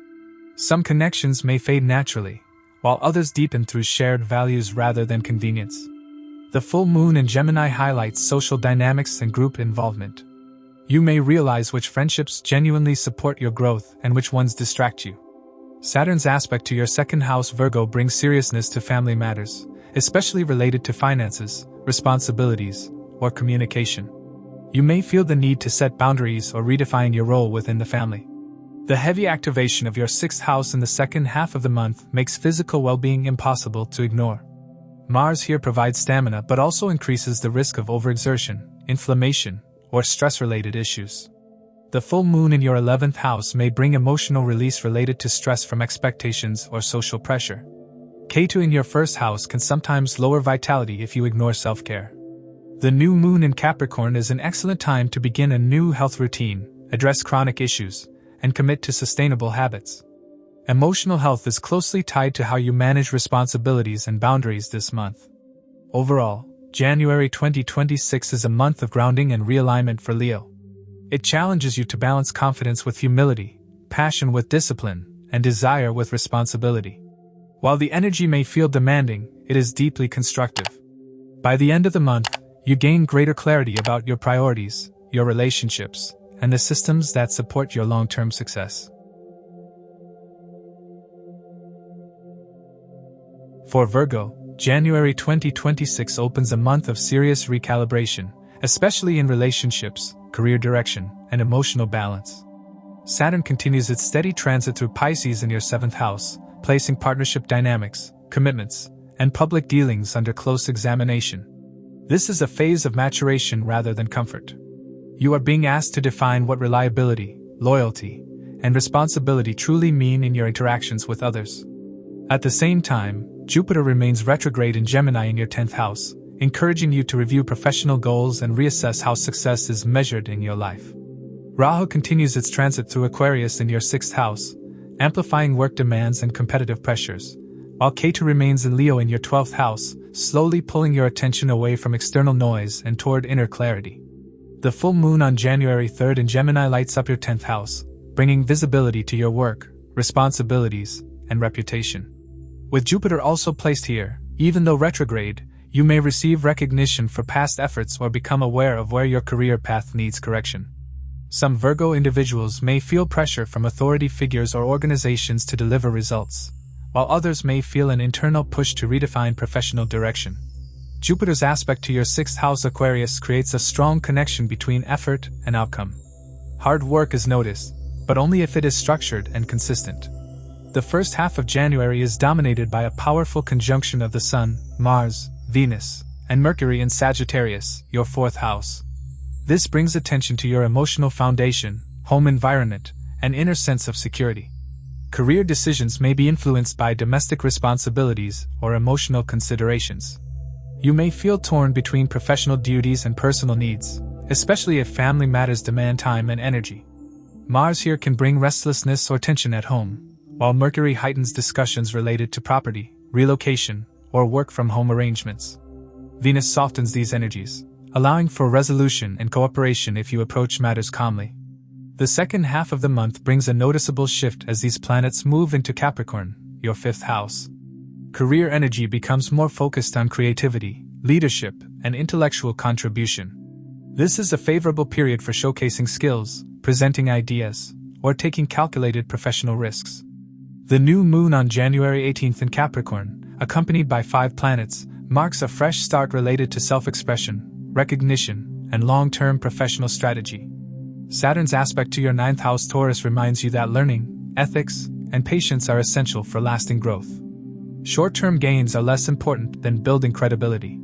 Some connections may fade naturally, while others deepen through shared values rather than convenience. The full moon in Gemini highlights social dynamics and group involvement. You may realize which friendships genuinely support your growth and which ones distract you. Saturn's aspect to your 2nd house Virgo brings seriousness to family matters, especially related to finances, responsibilities, or communication. You may feel the need to set boundaries or redefine your role within the family. The heavy activation of your 6th house in the second half of the month makes physical well-being impossible to ignore. Mars here provides stamina but also increases the risk of overexertion, inflammation, or stress-related issues. The full moon in your 11th house may bring emotional release related to stress from expectations or social pressure. Ketu in your 1st house can sometimes lower vitality if you ignore self-care. The new moon in Capricorn is an excellent time to begin a new health routine, address chronic issues, and commit to sustainable habits. Emotional health is closely tied to how you manage responsibilities and boundaries this month. Overall, January 2026 is a month of grounding and realignment for Leo. It challenges you to balance confidence with humility, passion with discipline, and desire with responsibility. While the energy may feel demanding, it is deeply constructive. By the end of the month, you gain greater clarity about your priorities, your relationships, and the systems that support your long-term success. For Virgo, January 2026 opens a month of serious recalibration, especially in relationships, career direction, and emotional balance. Saturn continues its steady transit through Pisces in your 7th house, placing partnership dynamics, commitments, and public dealings under close examination. This is a phase of maturation rather than comfort. You are being asked to define what reliability, loyalty, and responsibility truly mean in your interactions with others. At the same time, Jupiter remains retrograde in Gemini in your 10th house, encouraging you to review professional goals and reassess how success is measured in your life. Rahu continues its transit through Aquarius in your 6th house, amplifying work demands and competitive pressures, while Ketu remains in Leo in your 12th house, slowly pulling your attention away from external noise and toward inner clarity. The full moon on January 3rd in Gemini lights up your 10th house, bringing visibility to your work, responsibilities, and reputation. With Jupiter also placed here, even though retrograde, you may receive recognition for past efforts or become aware of where your career path needs correction. Some Virgo individuals may feel pressure from authority figures or organizations to deliver results, while others may feel an internal push to redefine professional direction. Jupiter's aspect to your 6th house Aquarius creates a strong connection between effort and outcome. Hard work is noticed, but only if it is structured and consistent. The first half of January is dominated by a powerful conjunction of the Sun, Mars, Venus, and Mercury in Sagittarius, your 4th house. This brings attention to your emotional foundation, home environment, and inner sense of security. Career decisions may be influenced by domestic responsibilities or emotional considerations. You may feel torn between professional duties and personal needs, especially if family matters demand time and energy. Mars here can bring restlessness or tension at home, while Mercury heightens discussions related to property, relocation, or work-from-home arrangements. Venus softens these energies, allowing for resolution and cooperation if you approach matters calmly. The second half of the month brings a noticeable shift as these planets move into Capricorn, your 5th house. Career energy becomes more focused on creativity, leadership, and intellectual contribution. This is a favorable period for showcasing skills, presenting ideas, or taking calculated professional risks. The new moon on January 18th in Capricorn, accompanied by 5 planets, marks a fresh start related to self-expression, recognition, and long-term professional strategy. Saturn's aspect to your 9th house Taurus reminds you that learning, ethics, and patience are essential for lasting growth. Short-term gains are less important than building credibility.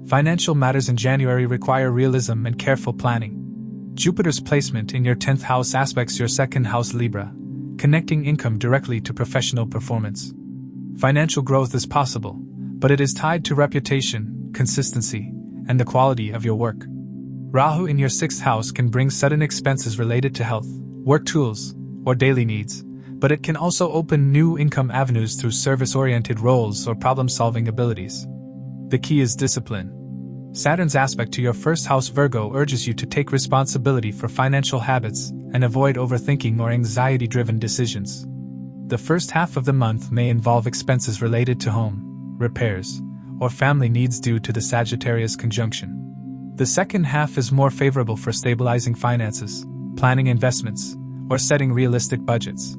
Financial matters in January require realism and careful planning. Jupiter's placement in your 10th house aspects your 2nd house Libra, connecting income directly to professional performance. Financial growth is possible, but it is tied to reputation, consistency, and the quality of your work. Rahu in your 6th house can bring sudden expenses related to health, work tools, or daily needs, but it can also open new income avenues through service-oriented roles or problem-solving abilities. The key is discipline. Saturn's aspect to your 1st house Virgo urges you to take responsibility for financial habits and avoid overthinking or anxiety-driven decisions. The first half of the month may involve expenses related to home, repairs, or family needs due to the Sagittarius conjunction. The second half is more favorable for stabilizing finances, planning investments, or setting realistic budgets.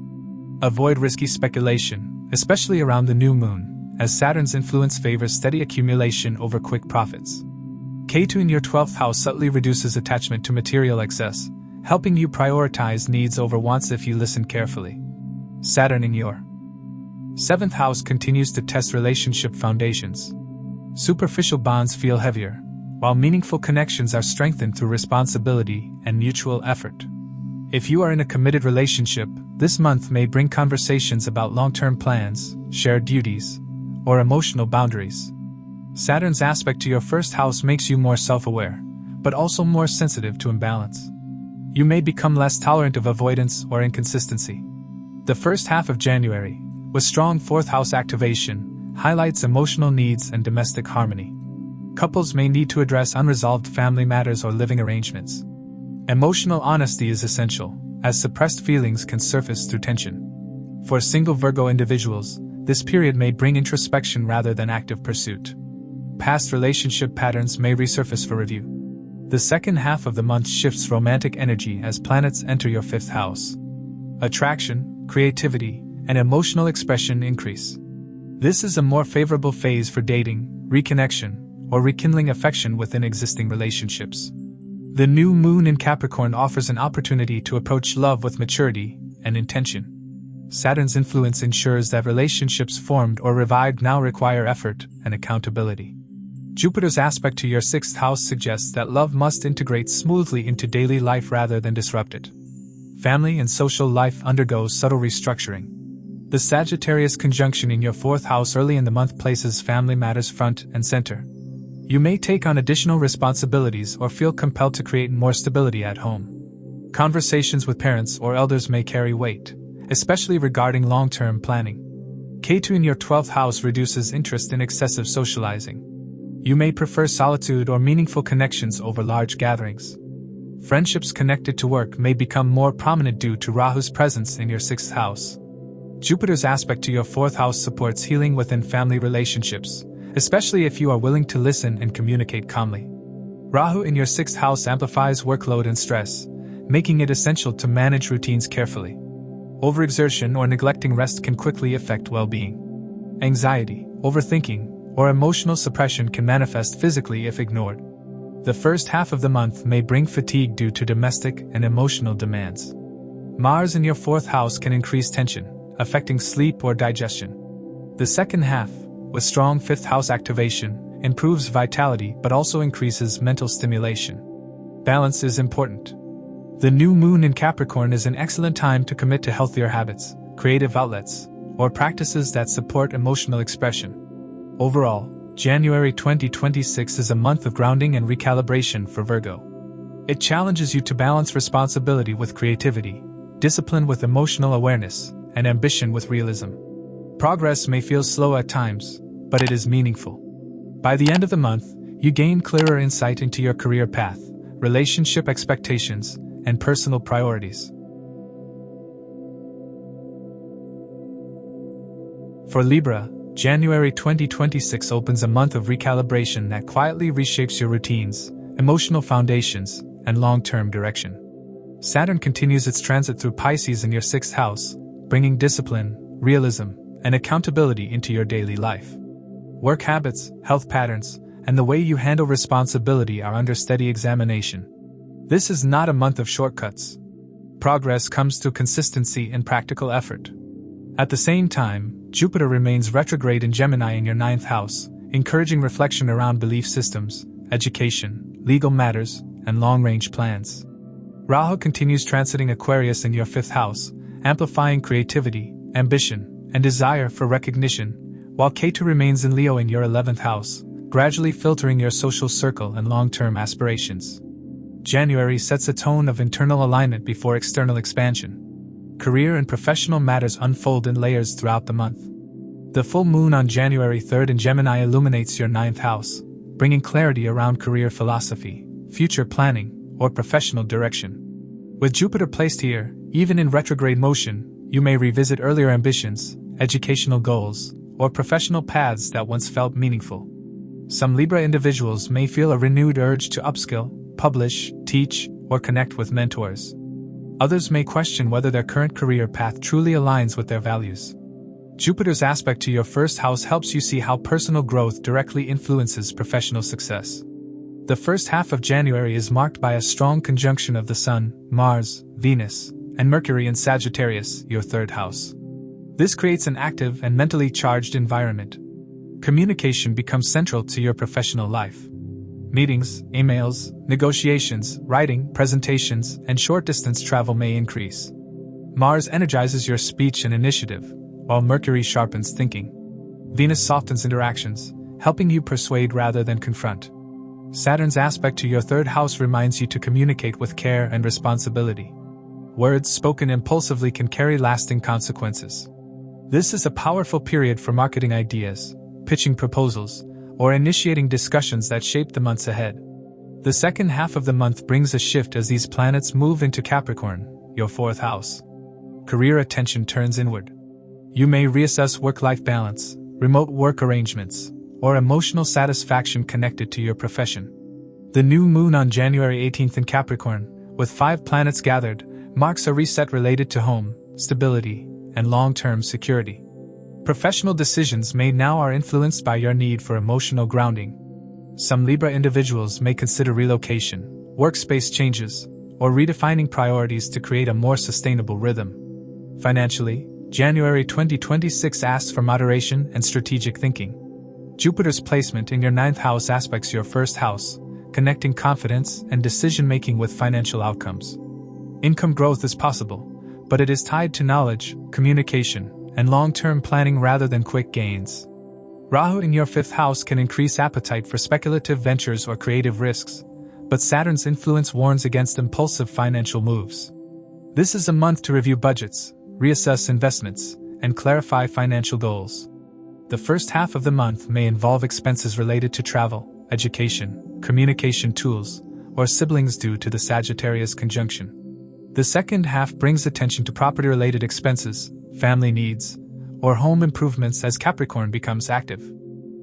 Avoid risky speculation, especially around the new moon, as Saturn's influence favors steady accumulation over quick profits. Ketu in your 12th house subtly reduces attachment to material excess, helping you prioritize needs over wants if you listen carefully. Saturn in your 7th house continues to test relationship foundations. Superficial bonds feel heavier, while meaningful connections are strengthened through responsibility and mutual effort. If you are in a committed relationship, this month may bring conversations about long-term plans, shared duties, or emotional boundaries. Saturn's aspect to your 1st house makes you more self-aware, but also more sensitive to imbalance. You may become less tolerant of avoidance or inconsistency. The first half of January, with strong 4th house activation, highlights emotional needs and domestic harmony. Couples may need to address unresolved family matters or living arrangements. Emotional honesty is essential, as suppressed feelings can surface through tension. For single Virgo individuals, this period may bring introspection rather than active pursuit. Past relationship patterns may resurface for review. The second half of the month shifts romantic energy as planets enter your 5th house. Attraction, creativity, and emotional expression increase. This is a more favorable phase for dating, reconnection, or rekindling affection within existing relationships. The new moon in Capricorn offers an opportunity to approach love with maturity and intention. Saturn's influence ensures that relationships formed or revived now require effort and accountability. Jupiter's aspect to your 6th house suggests that love must integrate smoothly into daily life rather than disrupt it. Family and social life undergoes subtle restructuring. The Sagittarius conjunction in your 4th house early in the month places family matters front and center. You may take on additional responsibilities or feel compelled to create more stability at home. Conversations with parents or elders may carry weight, especially regarding long-term planning. Ketu in your 12th house reduces interest in excessive socializing. You may prefer solitude or meaningful connections over large gatherings. Friendships connected to work may become more prominent due to Rahu's presence in your 6th house. Jupiter's aspect to your 4th house supports healing within family relationships, especially if you are willing to listen and communicate calmly. Rahu in your 6th house amplifies workload and stress, making it essential to manage routines carefully. Overexertion or neglecting rest can quickly affect well-being. Anxiety, overthinking, or emotional suppression can manifest physically if ignored. The first half of the month may bring fatigue due to domestic and emotional demands. Mars in your 4th house can increase tension, affecting sleep or digestion. The second half, with strong 5th house activation, improves vitality but also increases mental stimulation. Balance is important. The new moon in Capricorn is an excellent time to commit to healthier habits, creative outlets, or practices that support emotional expression. Overall, January 2026 is a month of grounding and recalibration for Virgo. It challenges you to balance responsibility with creativity, discipline with emotional awareness, and ambition with realism. Progress may feel slow at times, but it is meaningful. By the end of the month, you gain clearer insight into your career path, relationship expectations, and personal priorities. For Libra, January 2026 opens a month of recalibration that quietly reshapes your routines, emotional foundations, and long-term direction. Saturn continues its transit through Pisces in your 6th house, bringing discipline, realism, and accountability into your daily life. Work habits, health patterns, and the way you handle responsibility are under steady examination. This is not a month of shortcuts. Progress comes through consistency and practical effort. At the same time, Jupiter remains retrograde in Gemini in your 9th house, encouraging reflection around belief systems, education, legal matters, and long-range plans. Rahu continues transiting Aquarius in your 5th house, amplifying creativity, ambition, and desire for recognition, while Ketu remains in Leo in your 11th house, gradually filtering your social circle and long-term aspirations. January sets a tone of internal alignment before external expansion. Career and professional matters unfold in layers throughout the month. The full moon on January 3rd in Gemini illuminates your 9th house, bringing clarity around career philosophy, future planning, or professional direction. With Jupiter placed here, even in retrograde motion, you may revisit earlier ambitions, educational goals, or professional paths that once felt meaningful. Some Libra individuals may feel a renewed urge to upskill, publish, teach, or connect with mentors. Others may question whether their current career path truly aligns with their values. Jupiter's aspect to your 1st house helps you see how personal growth directly influences professional success. The first half of January is marked by a strong conjunction of the Sun, Mars, Venus, and Mercury in Sagittarius, your 3rd house. This creates an active and mentally charged environment. Communication becomes central to your professional life. Meetings, emails, negotiations, writing, presentations, and short-distance travel may increase. Mars energizes your speech and initiative, while Mercury sharpens thinking. Venus softens interactions, helping you persuade rather than confront. Saturn's aspect to your 3rd house reminds you to communicate with care and responsibility. Words spoken impulsively can carry lasting consequences. This is a powerful period for marketing ideas, pitching proposals, or initiating discussions that shape the months ahead. The second half of the month brings a shift as these planets move into Capricorn, your 4th house. Career attention turns inward. You may reassess work-life balance, remote work arrangements, or emotional satisfaction connected to your profession. The new moon on January 18th in Capricorn, with 5 planets gathered, marks a reset related to home, stability, and long-term security. Professional decisions made now are influenced by your need for emotional grounding. Some Libra individuals may consider relocation, workspace changes, or redefining priorities to create a more sustainable rhythm. Financially, January 2026 asks for moderation and strategic thinking. Jupiter's placement in your 9th house aspects your 1st house, connecting confidence and decision-making with financial outcomes. Income growth is possible, but it is tied to knowledge, communication, and long-term planning rather than quick gains. Rahu in your 5th house can increase appetite for speculative ventures or creative risks, but Saturn's influence warns against impulsive financial moves. This is a month to review budgets, reassess investments, and clarify financial goals. The first half of the month may involve expenses related to travel, education, communication tools, or siblings due to the Sagittarius conjunction. The second half brings attention to property-related expenses, family needs, or home improvements as Capricorn becomes active.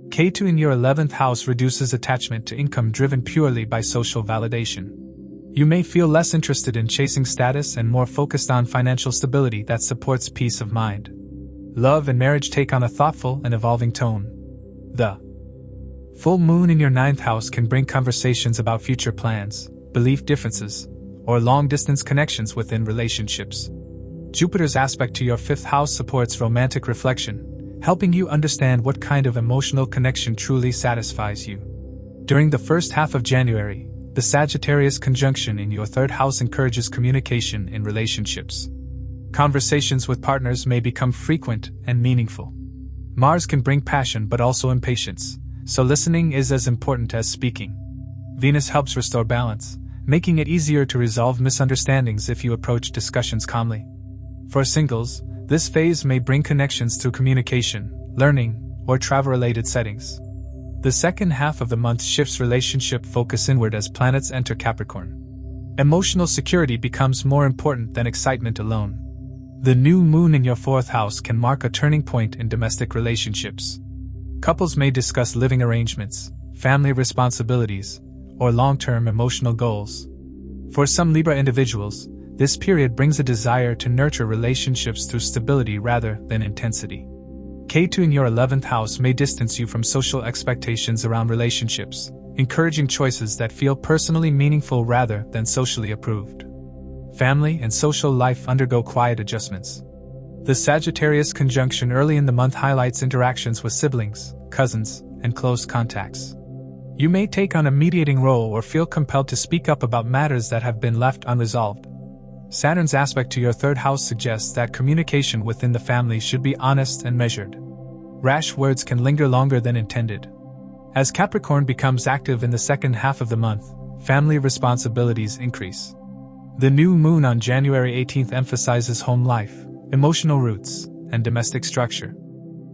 Ketu in your 11th house reduces attachment to income driven purely by social validation. You may feel less interested in chasing status and more focused on financial stability that supports peace of mind. Love and marriage take on a thoughtful and evolving tone. The full moon in your 9th house can bring conversations about future plans, belief differences, or long-distance connections within relationships. Jupiter's aspect to your 5th house supports romantic reflection, helping you understand what kind of emotional connection truly satisfies you. During the first half of January, the Sagittarius conjunction in your 3rd house encourages communication in relationships. Conversations with partners may become frequent and meaningful. Mars can bring passion but also impatience, so listening is as important as speaking. Venus helps restore balance, making it easier to resolve misunderstandings if you approach discussions calmly. For singles, this phase may bring connections through communication, learning, or travel-related settings. The second half of the month shifts relationship focus inward as planets enter Capricorn. Emotional security becomes more important than excitement alone. The new moon in your 4th house can mark a turning point in domestic relationships. Couples may discuss living arrangements, family responsibilities, or long-term emotional goals. For some Libra individuals, this period brings a desire to nurture relationships through stability rather than intensity. Ketu in your 11th house may distance you from social expectations around relationships, encouraging choices that feel personally meaningful rather than socially approved. Family and social life undergo quiet adjustments. The Sagittarius conjunction early in the month highlights interactions with siblings, cousins, and close contacts. You may take on a mediating role or feel compelled to speak up about matters that have been left unresolved. Saturn's aspect to your 3rd house suggests that communication within the family should be honest and measured. Rash words can linger longer than intended. As Capricorn becomes active in the second half of the month, family responsibilities increase. The new moon on January 18th emphasizes home life, emotional roots, and domestic structure.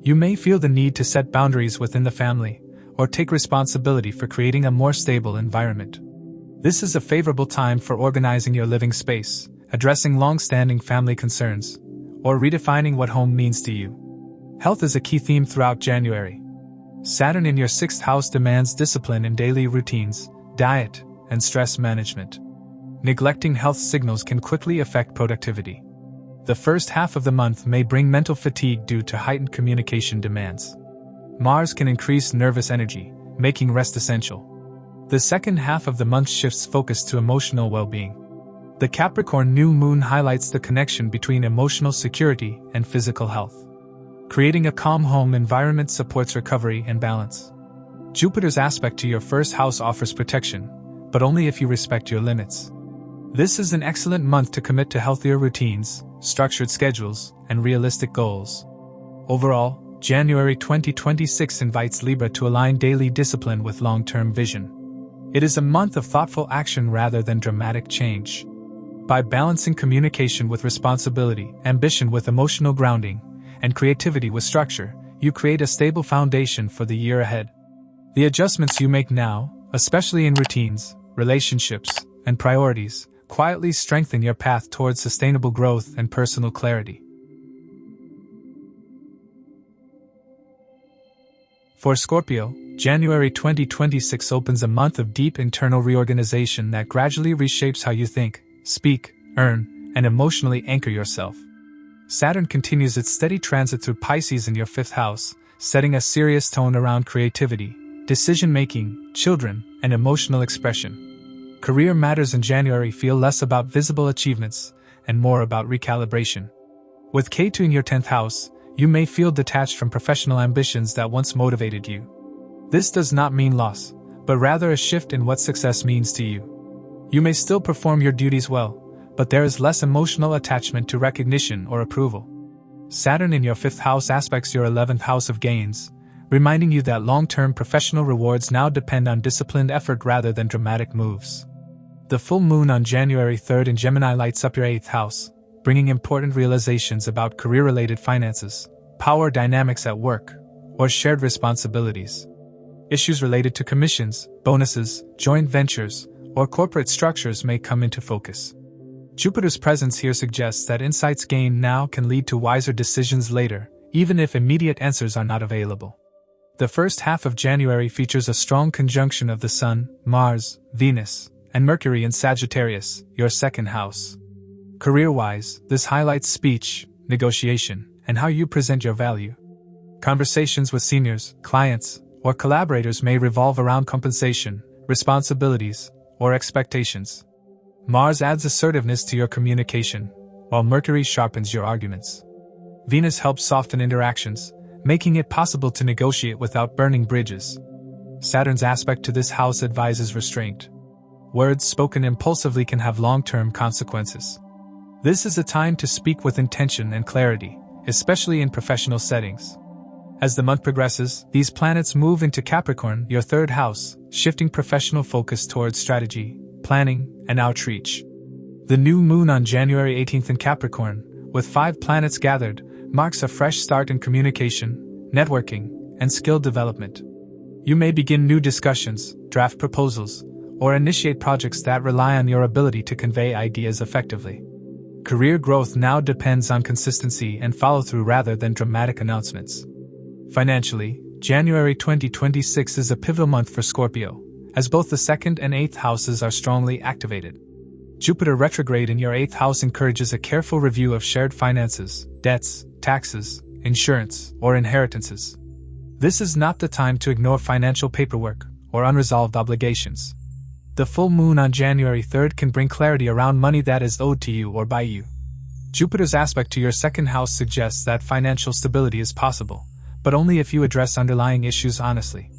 You may feel the need to set boundaries within the family, or take responsibility for creating a more stable environment. This is a favorable time for organizing your living space, addressing long-standing family concerns, or redefining what home means to you. Health is a key theme throughout January. Saturn in your 6th house demands discipline in daily routines, diet, and stress management. Neglecting health signals can quickly affect productivity. The first half of the month may bring mental fatigue due to heightened communication demands. Mars can increase nervous energy, making rest essential. The second half of the month shifts focus to emotional well-being. The Capricorn new moon highlights the connection between emotional security and physical health. Creating a calm home environment supports recovery and balance. Jupiter's aspect to your 1st house offers protection, but only if you respect your limits. This is an excellent month to commit to healthier routines, structured schedules, and realistic goals. Overall, January 2026 invites Libra to align daily discipline with long-term vision. It is a month of thoughtful action rather than dramatic change. By balancing communication with responsibility, ambition with emotional grounding, and creativity with structure, you create a stable foundation for the year ahead. The adjustments you make now, especially in routines, relationships, and priorities, quietly strengthen your path towards sustainable growth and personal clarity. For Scorpio, January 2026 opens a month of deep internal reorganization that gradually reshapes how you think, speak, earn, and emotionally anchor yourself. Saturn continues its steady transit through Pisces in your 5th house, setting a serious tone around creativity, decision-making, children, and emotional expression. Career matters in January feel less about visible achievements and more about recalibration. With Ketu in your 10th house, you may feel detached from professional ambitions that once motivated you. This does not mean loss, but rather a shift in what success means to you. You may still perform your duties well, but there is less emotional attachment to recognition or approval. Saturn in your 5th house aspects your 11th house of gains, reminding you that long-term professional rewards now depend on disciplined effort rather than dramatic moves. The full moon on January 3rd in Gemini lights up your 8th house, bringing important realizations about career-related finances, power dynamics at work, or shared responsibilities. Issues related to commissions, bonuses, joint ventures, or corporate structures may come into focus. Jupiter's presence here suggests that insights gained now can lead to wiser decisions later, even if immediate answers are not available. The first half of January features a strong conjunction of the Sun, Mars, Venus, and Mercury in Sagittarius, your second house. Career-wise, this highlights speech, negotiation, and how you present your value. Conversations with seniors, clients, or collaborators may revolve around compensation, responsibilities, or expectations. Mars adds assertiveness to your communication, while Mercury sharpens your arguments. Venus helps soften interactions, making it possible to negotiate without burning bridges. Saturn's aspect to this house advises restraint. Words spoken impulsively can have long-term consequences. This is a time to speak with intention and clarity, especially in professional settings. As the month progresses, these planets move into Capricorn, your third house, shifting professional focus towards strategy, planning, and outreach. The new moon on January 18th in Capricorn, with 5 planets gathered, marks a fresh start in communication, networking, and skill development. You may begin new discussions, draft proposals, or initiate projects that rely on your ability to convey ideas effectively. Career growth now depends on consistency and follow-through rather than dramatic announcements. Financially, January 2026 is a pivotal month for Scorpio, as both the 2nd and 8th houses are strongly activated. Jupiter retrograde in your 8th house encourages a careful review of shared finances, debts, taxes, insurance, or inheritances. This is not the time to ignore financial paperwork or unresolved obligations. The full moon on January 3rd can bring clarity around money that is owed to you or by you. Jupiter's aspect to your 2nd house suggests that financial stability is possible, but only if you address underlying issues honestly.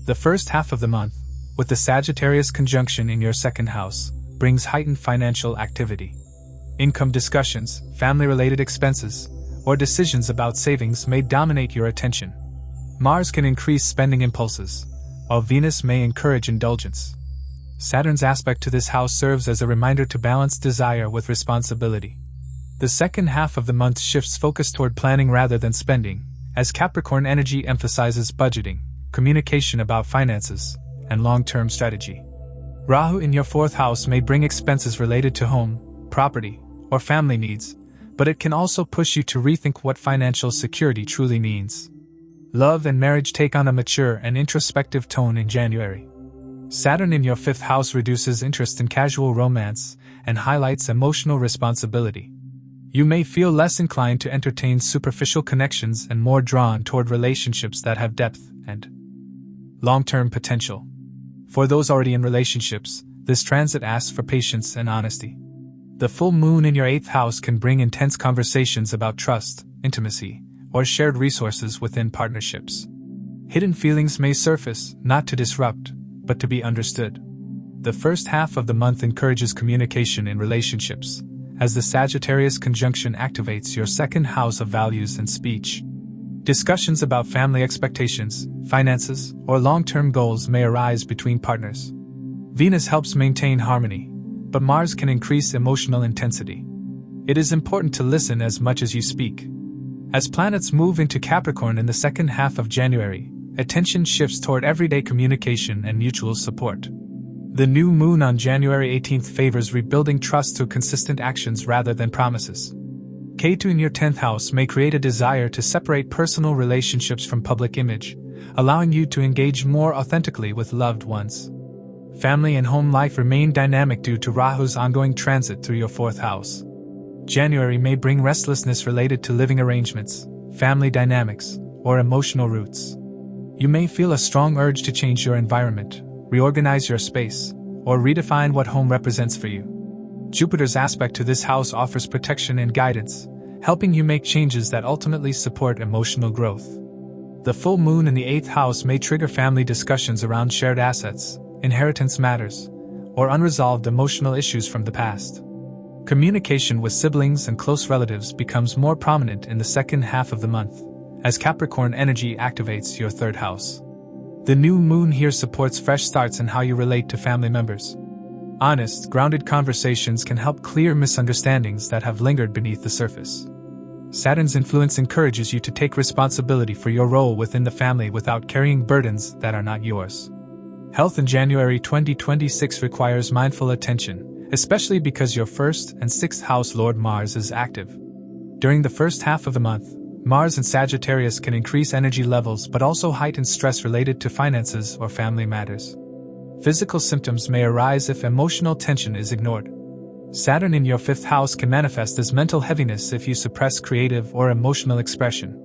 The first half of the month, with the Sagittarius conjunction in your 2nd house, brings heightened financial activity. Income discussions, family-related expenses, or decisions about savings may dominate your attention. Mars can increase spending impulses, while Venus may encourage indulgence. Saturn's aspect to this house serves as a reminder to balance desire with responsibility. The second half of the month shifts focus toward planning rather than spending, as Capricorn energy emphasizes budgeting, communication about finances, and long-term strategy. Rahu in your 4th house may bring expenses related to home, property, or family needs, but it can also push you to rethink what financial security truly means. Love and marriage take on a mature and introspective tone in January. Saturn in your 5th house reduces interest in casual romance and highlights emotional responsibility. You may feel less inclined to entertain superficial connections and more drawn toward relationships that have depth and long-term potential. For those already in relationships, this transit asks for patience and honesty. The full moon in your 8th house can bring intense conversations about trust, intimacy, or shared resources within partnerships. Hidden feelings may surface, not to disrupt, but to be understood. The first half of the month encourages communication in relationships, as the Sagittarius conjunction activates your 2nd house of values and speech. Discussions about family expectations, finances, or long-term goals may arise between partners. Venus helps maintain harmony, but Mars can increase emotional intensity. It is important to listen as much as you speak. As planets move into Capricorn in the second half of January, attention shifts toward everyday communication and mutual support. The new moon on January 18th favors rebuilding trust through consistent actions rather than promises. Ketu in your 10th house may create a desire to separate personal relationships from public image, allowing you to engage more authentically with loved ones. Family and home life remain dynamic due to Rahu's ongoing transit through your 4th house. January may bring restlessness related to living arrangements, family dynamics, or emotional roots. You may feel a strong urge to change your environment, reorganize your space, or redefine what home represents for you. Jupiter's aspect to this house offers protection and guidance, helping you make changes that ultimately support emotional growth. The full moon in the 8th house may trigger family discussions around shared assets, inheritance matters, or unresolved emotional issues from the past. Communication with siblings and close relatives becomes more prominent in the second half of the month, as Capricorn energy activates your 3rd house. The new moon here supports fresh starts in how you relate to family members. Honest, grounded conversations can help clear misunderstandings that have lingered beneath the surface. Saturn's influence encourages you to take responsibility for your role within the family without carrying burdens that are not yours. Health in January 2026 requires mindful attention, especially because your 1st and 6th house Lord Mars is active. During the first half of the month, Mars and Sagittarius can increase energy levels but also heighten stress related to finances or family matters. Physical symptoms may arise if emotional tension is ignored. Saturn in your 5th house can manifest as mental heaviness if you suppress creative or emotional expression.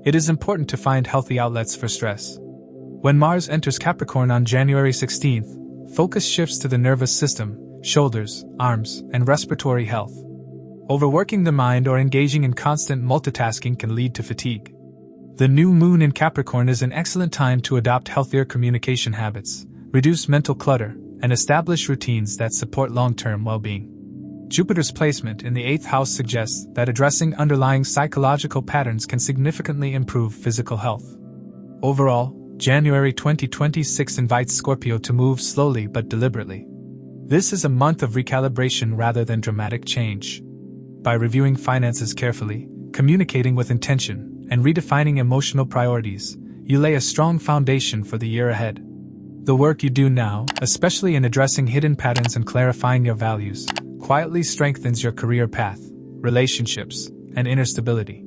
It is important to find healthy outlets for stress. When Mars enters Capricorn on January 16th, focus shifts to the nervous system, shoulders, arms, and respiratory health. Overworking the mind or engaging in constant multitasking can lead to fatigue. The new moon in Capricorn is an excellent time to adopt healthier communication habits, reduce mental clutter, and establish routines that support long-term well-being. Jupiter's placement in the 8th house suggests that addressing underlying psychological patterns can significantly improve physical health. Overall, January 2026 invites Scorpio to move slowly but deliberately. This is a month of recalibration rather than dramatic change. By reviewing finances carefully, communicating with intention, and redefining emotional priorities, you lay a strong foundation for the year ahead. The work you do now, especially in addressing hidden patterns and clarifying your values, quietly strengthens your career path, relationships, and inner stability.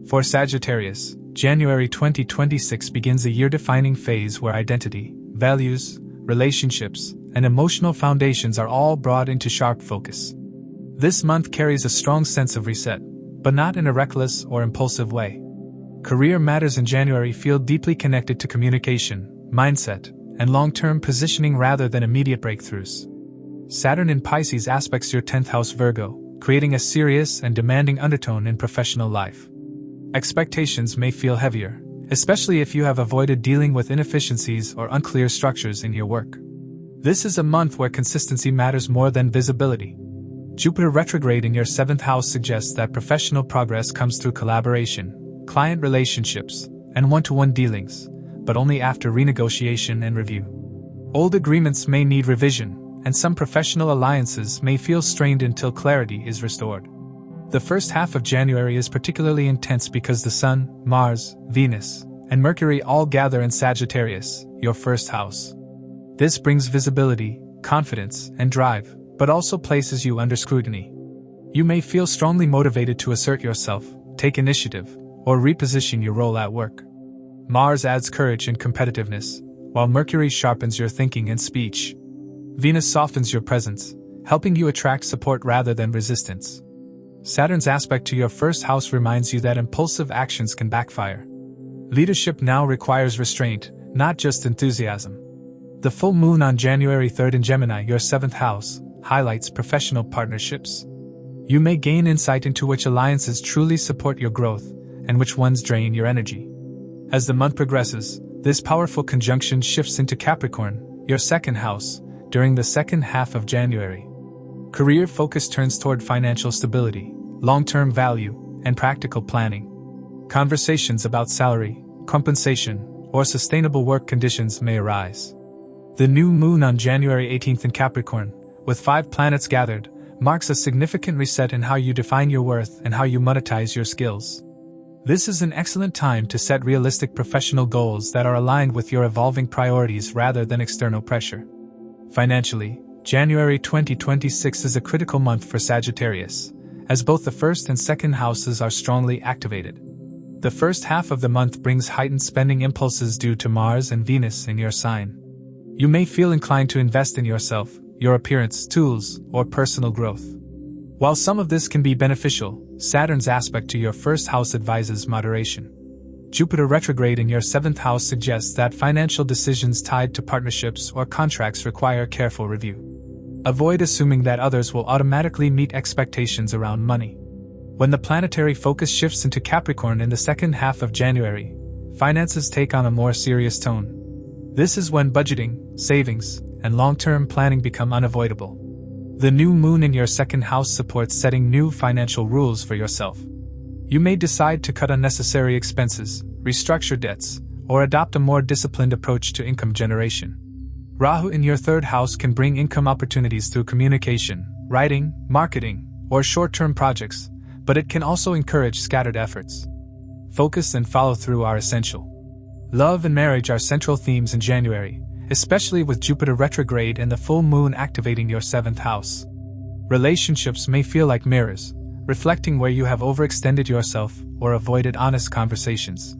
For Sagittarius, January 2026 begins a year-defining phase where identity, values, relationships, and emotional foundations are all brought into sharp focus. This month carries a strong sense of reset, but not in a reckless or impulsive way. Career matters in January feel deeply connected to communication, mindset, and long-term positioning rather than immediate breakthroughs. Saturn in Pisces aspects your 10th house Virgo, creating a serious and demanding undertone in professional life. Expectations may feel heavier, especially if you have avoided dealing with inefficiencies or unclear structures in your work. This is a month where consistency matters more than visibility. Jupiter retrograde in your 7th house suggests that professional progress comes through collaboration, client relationships, and one-to-one dealings, but only after renegotiation and review. Old agreements may need revision, and some professional alliances may feel strained until clarity is restored. The first half of January is particularly intense because the Sun, Mars, Venus, and Mercury all gather in Sagittarius, your 1st house. This brings visibility, confidence, and drive, but also places you under scrutiny. You may feel strongly motivated to assert yourself, take initiative, or reposition your role at work. Mars adds courage and competitiveness, while Mercury sharpens your thinking and speech. Venus softens your presence, helping you attract support rather than resistance. Saturn's aspect to your 1st house reminds you that impulsive actions can backfire. Leadership now requires restraint, not just enthusiasm. The full moon on January 3rd in Gemini, your 7th house, highlights professional partnerships. You may gain insight into which alliances truly support your growth, and which ones drain your energy. As the month progresses, this powerful conjunction shifts into Capricorn, your 2nd house, during the second half of January. Career focus turns toward financial stability, long-term value, and practical planning. Conversations about salary, compensation, or sustainable work conditions may arise. The new moon on January 18th in Capricorn, with 5 planets gathered, marks a significant reset in how you define your worth and how you monetize your skills. This is an excellent time to set realistic professional goals that are aligned with your evolving priorities rather than external pressure. Financially, January 2026 is a critical month for Sagittarius, as both the 1st and 2nd houses are strongly activated. The first half of the month brings heightened spending impulses due to Mars and Venus in your sign. You may feel inclined to invest in yourself, your appearance, tools, or personal growth. While some of this can be beneficial, Saturn's aspect to your 1st house advises moderation. Jupiter retrograde in your 7th house suggests that financial decisions tied to partnerships or contracts require careful review. Avoid assuming that others will automatically meet expectations around money. When the planetary focus shifts into Capricorn in the second half of January, finances take on a more serious tone. This is when budgeting, savings, and long-term planning become unavoidable. The new moon in your 2nd house supports setting new financial rules for yourself. You may decide to cut unnecessary expenses, restructure debts, or adopt a more disciplined approach to income generation. Rahu in your 3rd house can bring income opportunities through communication, writing, marketing, or short-term projects, but it can also encourage scattered efforts. Focus and follow-through are essential. Love and marriage are central themes in January, especially with Jupiter retrograde and the full moon activating your 7th house. Relationships may feel like mirrors, reflecting where you have overextended yourself or avoided honest conversations.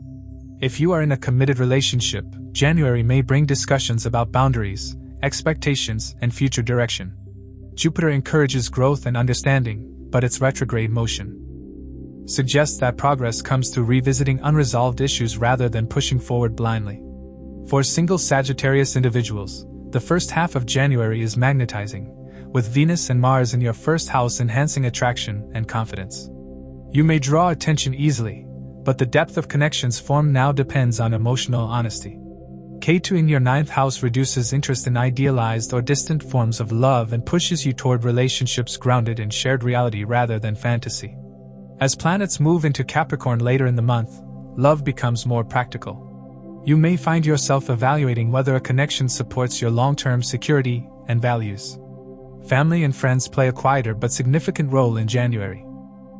If you are in a committed relationship, January may bring discussions about boundaries, expectations, and future direction. Jupiter encourages growth and understanding, but its retrograde motion suggests that progress comes through revisiting unresolved issues rather than pushing forward blindly. For single Sagittarius individuals, the first half of January is magnetizing, with Venus and Mars in your first house enhancing attraction and confidence. You may draw attention easily, but the depth of connections formed now depends on emotional honesty. Ketu in your 9th house reduces interest in idealized or distant forms of love and pushes you toward relationships grounded in shared reality rather than fantasy. As planets move into Capricorn later in the month, love becomes more practical. You may find yourself evaluating whether a connection supports your long-term security and values. Family and friends play a quieter but significant role in January.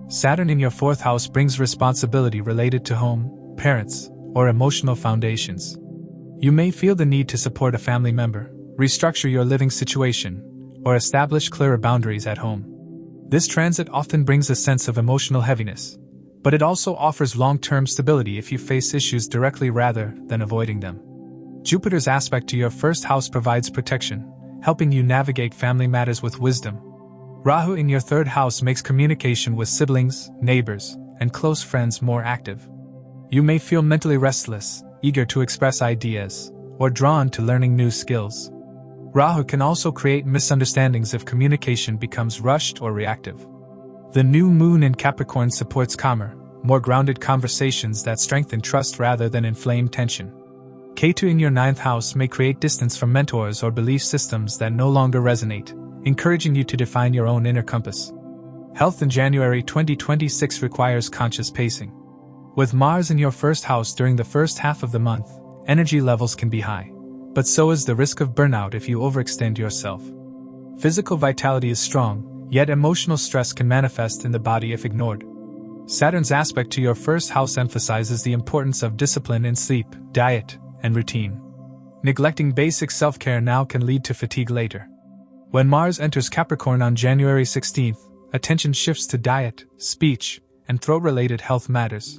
Saturn in your 4th house brings responsibility related to home, parents, or emotional foundations. You may feel the need to support a family member, restructure your living situation, or establish clearer boundaries at home. This transit often brings a sense of emotional heaviness, but it also offers long-term stability if you face issues directly rather than avoiding them. Jupiter's aspect to your 1st house provides protection, helping you navigate family matters with wisdom. Rahu in your 3rd house makes communication with siblings, neighbors, and close friends more active. You may feel mentally restless, eager to express ideas, or drawn to learning new skills. Rahu can also create misunderstandings if communication becomes rushed or reactive. The new moon in Capricorn supports calmer, more grounded conversations that strengthen trust rather than inflame tension. Ketu in your 9th house may create distance from mentors or belief systems that no longer resonate, encouraging you to define your own inner compass. Health in January 2026 requires conscious pacing. With Mars in your 1st house during the first half of the month, energy levels can be high, but so is the risk of burnout if you overextend yourself. Physical vitality is strong, yet emotional stress can manifest in the body if ignored. Saturn's aspect to your 1st house emphasizes the importance of discipline in sleep, diet, and routine. Neglecting basic self-care now can lead to fatigue later. When Mars enters Capricorn on January 16th, attention shifts to diet, speech, and throat-related health matters.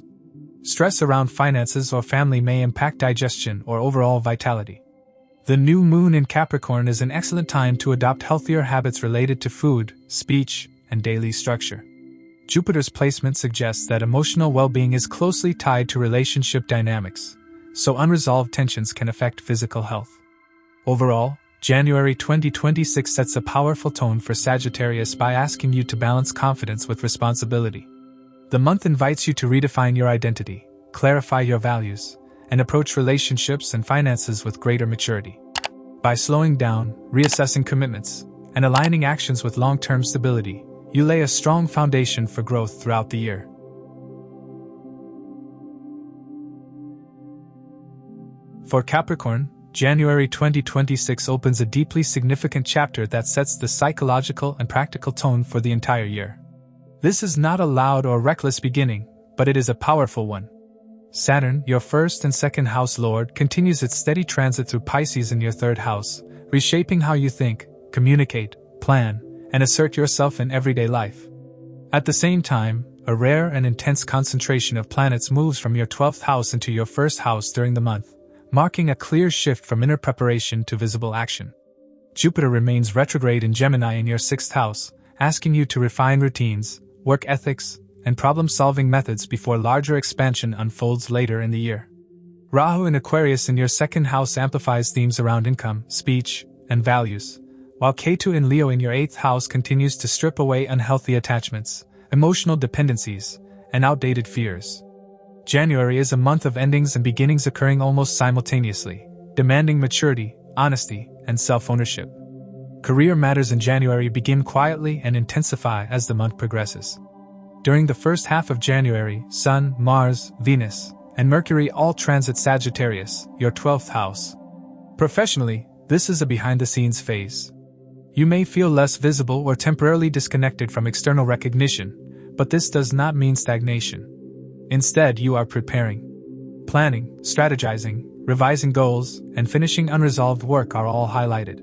Stress around finances or family may impact digestion or overall vitality. The new moon in Capricorn is an excellent time to adopt healthier habits related to food, speech, and daily structure. Jupiter's placement suggests that emotional well-being is closely tied to relationship dynamics, so unresolved tensions can affect physical health. Overall, January 2026 sets a powerful tone for Sagittarius by asking you to balance confidence with responsibility. The month invites you to redefine your identity, clarify your values, and approach relationships and finances with greater maturity. By slowing down, reassessing commitments, and aligning actions with long-term stability, you lay a strong foundation for growth throughout the year. For Capricorn, January 2026 opens a deeply significant chapter that sets the psychological and practical tone for the entire year. This is not a loud or reckless beginning, but it is a powerful one. Saturn, your 1st and 2nd house lord, continues its steady transit through Pisces in your 3rd house, reshaping how you think, communicate, plan, and assert yourself in everyday life. At the same time, a rare and intense concentration of planets moves from your 12th house into your 1st house during the month, marking a clear shift from inner preparation to visible action. Jupiter remains retrograde in Gemini in your 6th house, asking you to refine routines, work ethics, and problem-solving methods before larger expansion unfolds later in the year. Rahu in Aquarius in your 2nd house amplifies themes around income, speech, and values, while Ketu in Leo in your 8th house continues to strip away unhealthy attachments, emotional dependencies, and outdated fears. January is a month of endings and beginnings occurring almost simultaneously, demanding maturity, honesty, and self-ownership. Career matters in January begin quietly and intensify as the month progresses. During the first half of January, Sun, Mars, Venus, and Mercury all transit Sagittarius, your 12th house. Professionally, this is a behind-the-scenes phase. You may feel less visible or temporarily disconnected from external recognition, but this does not mean stagnation. Instead, you are preparing. Planning, strategizing, revising goals, and finishing unresolved work are all highlighted.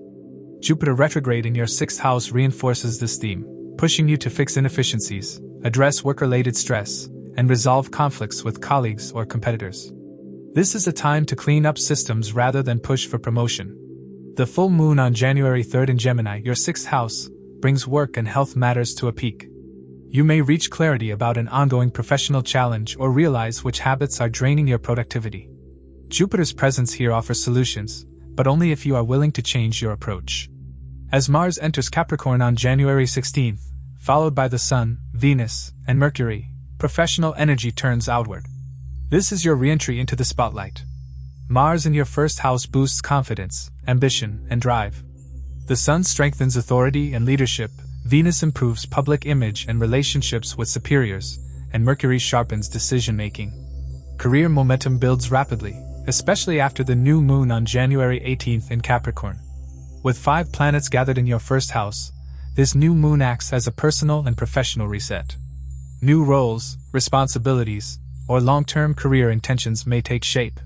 Jupiter retrograde in your 6th house reinforces this theme, pushing you to fix inefficiencies, address work-related stress, and resolve conflicts with colleagues or competitors. This is a time to clean up systems rather than push for promotion. The full moon on January 3rd in Gemini, your 6th house, brings work and health matters to a peak. You may reach clarity about an ongoing professional challenge or realize which habits are draining your productivity. Jupiter's presence here offers solutions, but only if you are willing to change your approach. As Mars enters Capricorn on January 16th, followed by the Sun, Venus, and Mercury, professional energy turns outward. This is your re-entry into the spotlight. Mars in your 1st house boosts confidence, ambition, and drive. The Sun strengthens authority and leadership, Venus improves public image and relationships with superiors, and Mercury sharpens decision-making. Career momentum builds rapidly, especially after the new moon on January 18th in Capricorn. With 5 planets gathered in your 1st house, this new moon acts as a personal and professional reset. New roles, responsibilities, or long-term career intentions may take shape.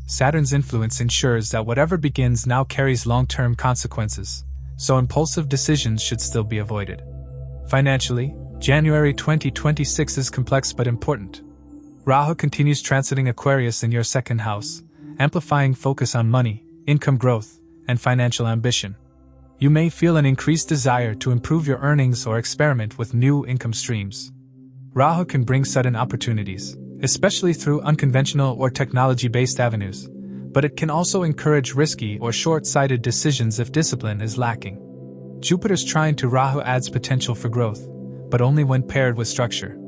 Saturn's influence ensures that whatever begins now carries long-term consequences, so impulsive decisions should still be avoided. Financially, January 2026 is complex but important. Rahu continues transiting Aquarius in your 2nd house, amplifying focus on money, income growth, and financial ambition. You may feel an increased desire to improve your earnings or experiment with new income streams. Rahu can bring sudden opportunities, especially through unconventional or technology-based avenues, but it can also encourage risky or short-sighted decisions if discipline is lacking. Jupiter's trine to Rahu adds potential for growth, but only when paired with structure.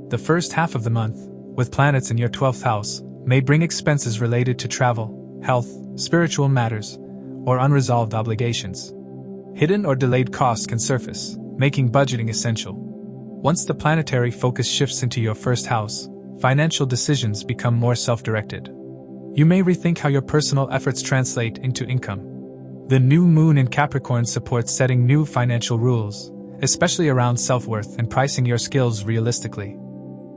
The first half of the month, with planets in your 12th house, may bring expenses related to travel, health, spiritual matters, or unresolved obligations. Hidden or delayed costs can surface, making budgeting essential. Once the planetary focus shifts into your 1st house, financial decisions become more self-directed. You may rethink how your personal efforts translate into income. The new moon in Capricorn supports setting new financial rules, especially around self-worth and pricing your skills realistically.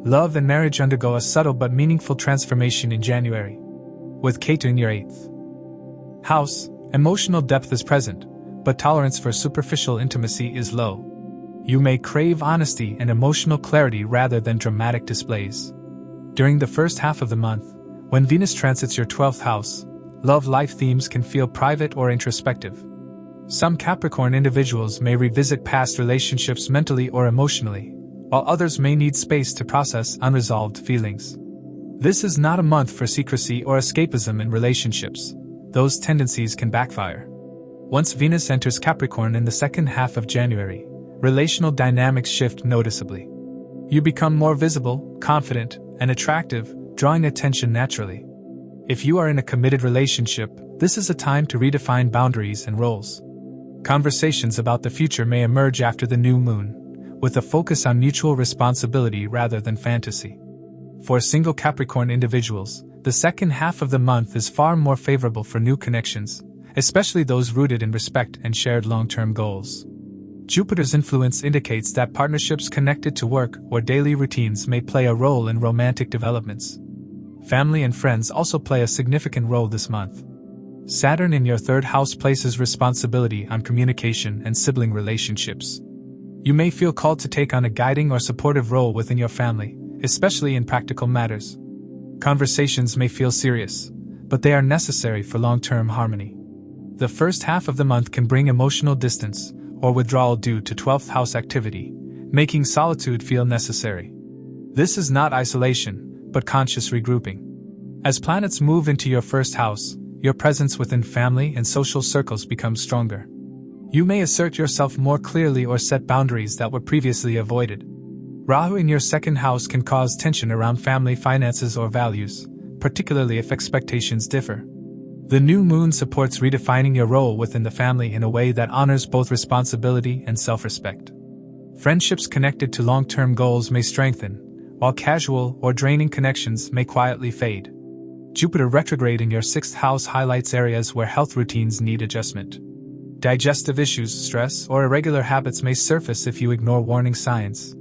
Love and marriage undergo a subtle but meaningful transformation in January. With Ketu in your 8th house, emotional depth is present, but tolerance for superficial intimacy is low. You may crave honesty and emotional clarity rather than dramatic displays. During the first half of the month, when Venus transits your 12th house, love life themes can feel private or introspective. Some Capricorn individuals may revisit past relationships mentally or emotionally, while others may need space to process unresolved feelings. This is not a month for secrecy or escapism in relationships. Those tendencies can backfire. Once Venus enters Capricorn in the 2nd half of January, relational dynamics shift noticeably. You become more visible, confident, and attractive, drawing attention naturally. If you are in a committed relationship, this is a time to redefine boundaries and roles. Conversations about the future may emerge after the new moon, with a focus on mutual responsibility rather than fantasy. For single Capricorn individuals, the 2nd half of the month is far more favorable for new connections, especially those rooted in respect and shared long-term goals. Jupiter's influence indicates that partnerships connected to work or daily routines may play a role in romantic developments. Family and friends also play a significant role this month. Saturn in your 3rd house places responsibility on communication and sibling relationships. You may feel called to take on a guiding or supportive role within your family, especially in practical matters. Conversations may feel serious, but they are necessary for long-term harmony. The first half of the month can bring emotional distance or withdrawal due to 12th house activity, making solitude feel necessary. This is not isolation, but conscious regrouping. As planets move into your 1st house, your presence within family and social circles becomes stronger. You may assert yourself more clearly or set boundaries that were previously avoided. Rahu in your 2nd house can cause tension around family finances or values, particularly if expectations differ. The new moon supports redefining your role within the family in a way that honors both responsibility and self-respect. Friendships connected to long-term goals may strengthen, while casual or draining connections may quietly fade. Jupiter retrograde in your 6th house highlights areas where health routines need adjustment. Digestive issues, stress, or irregular habits may surface if you ignore warning signs.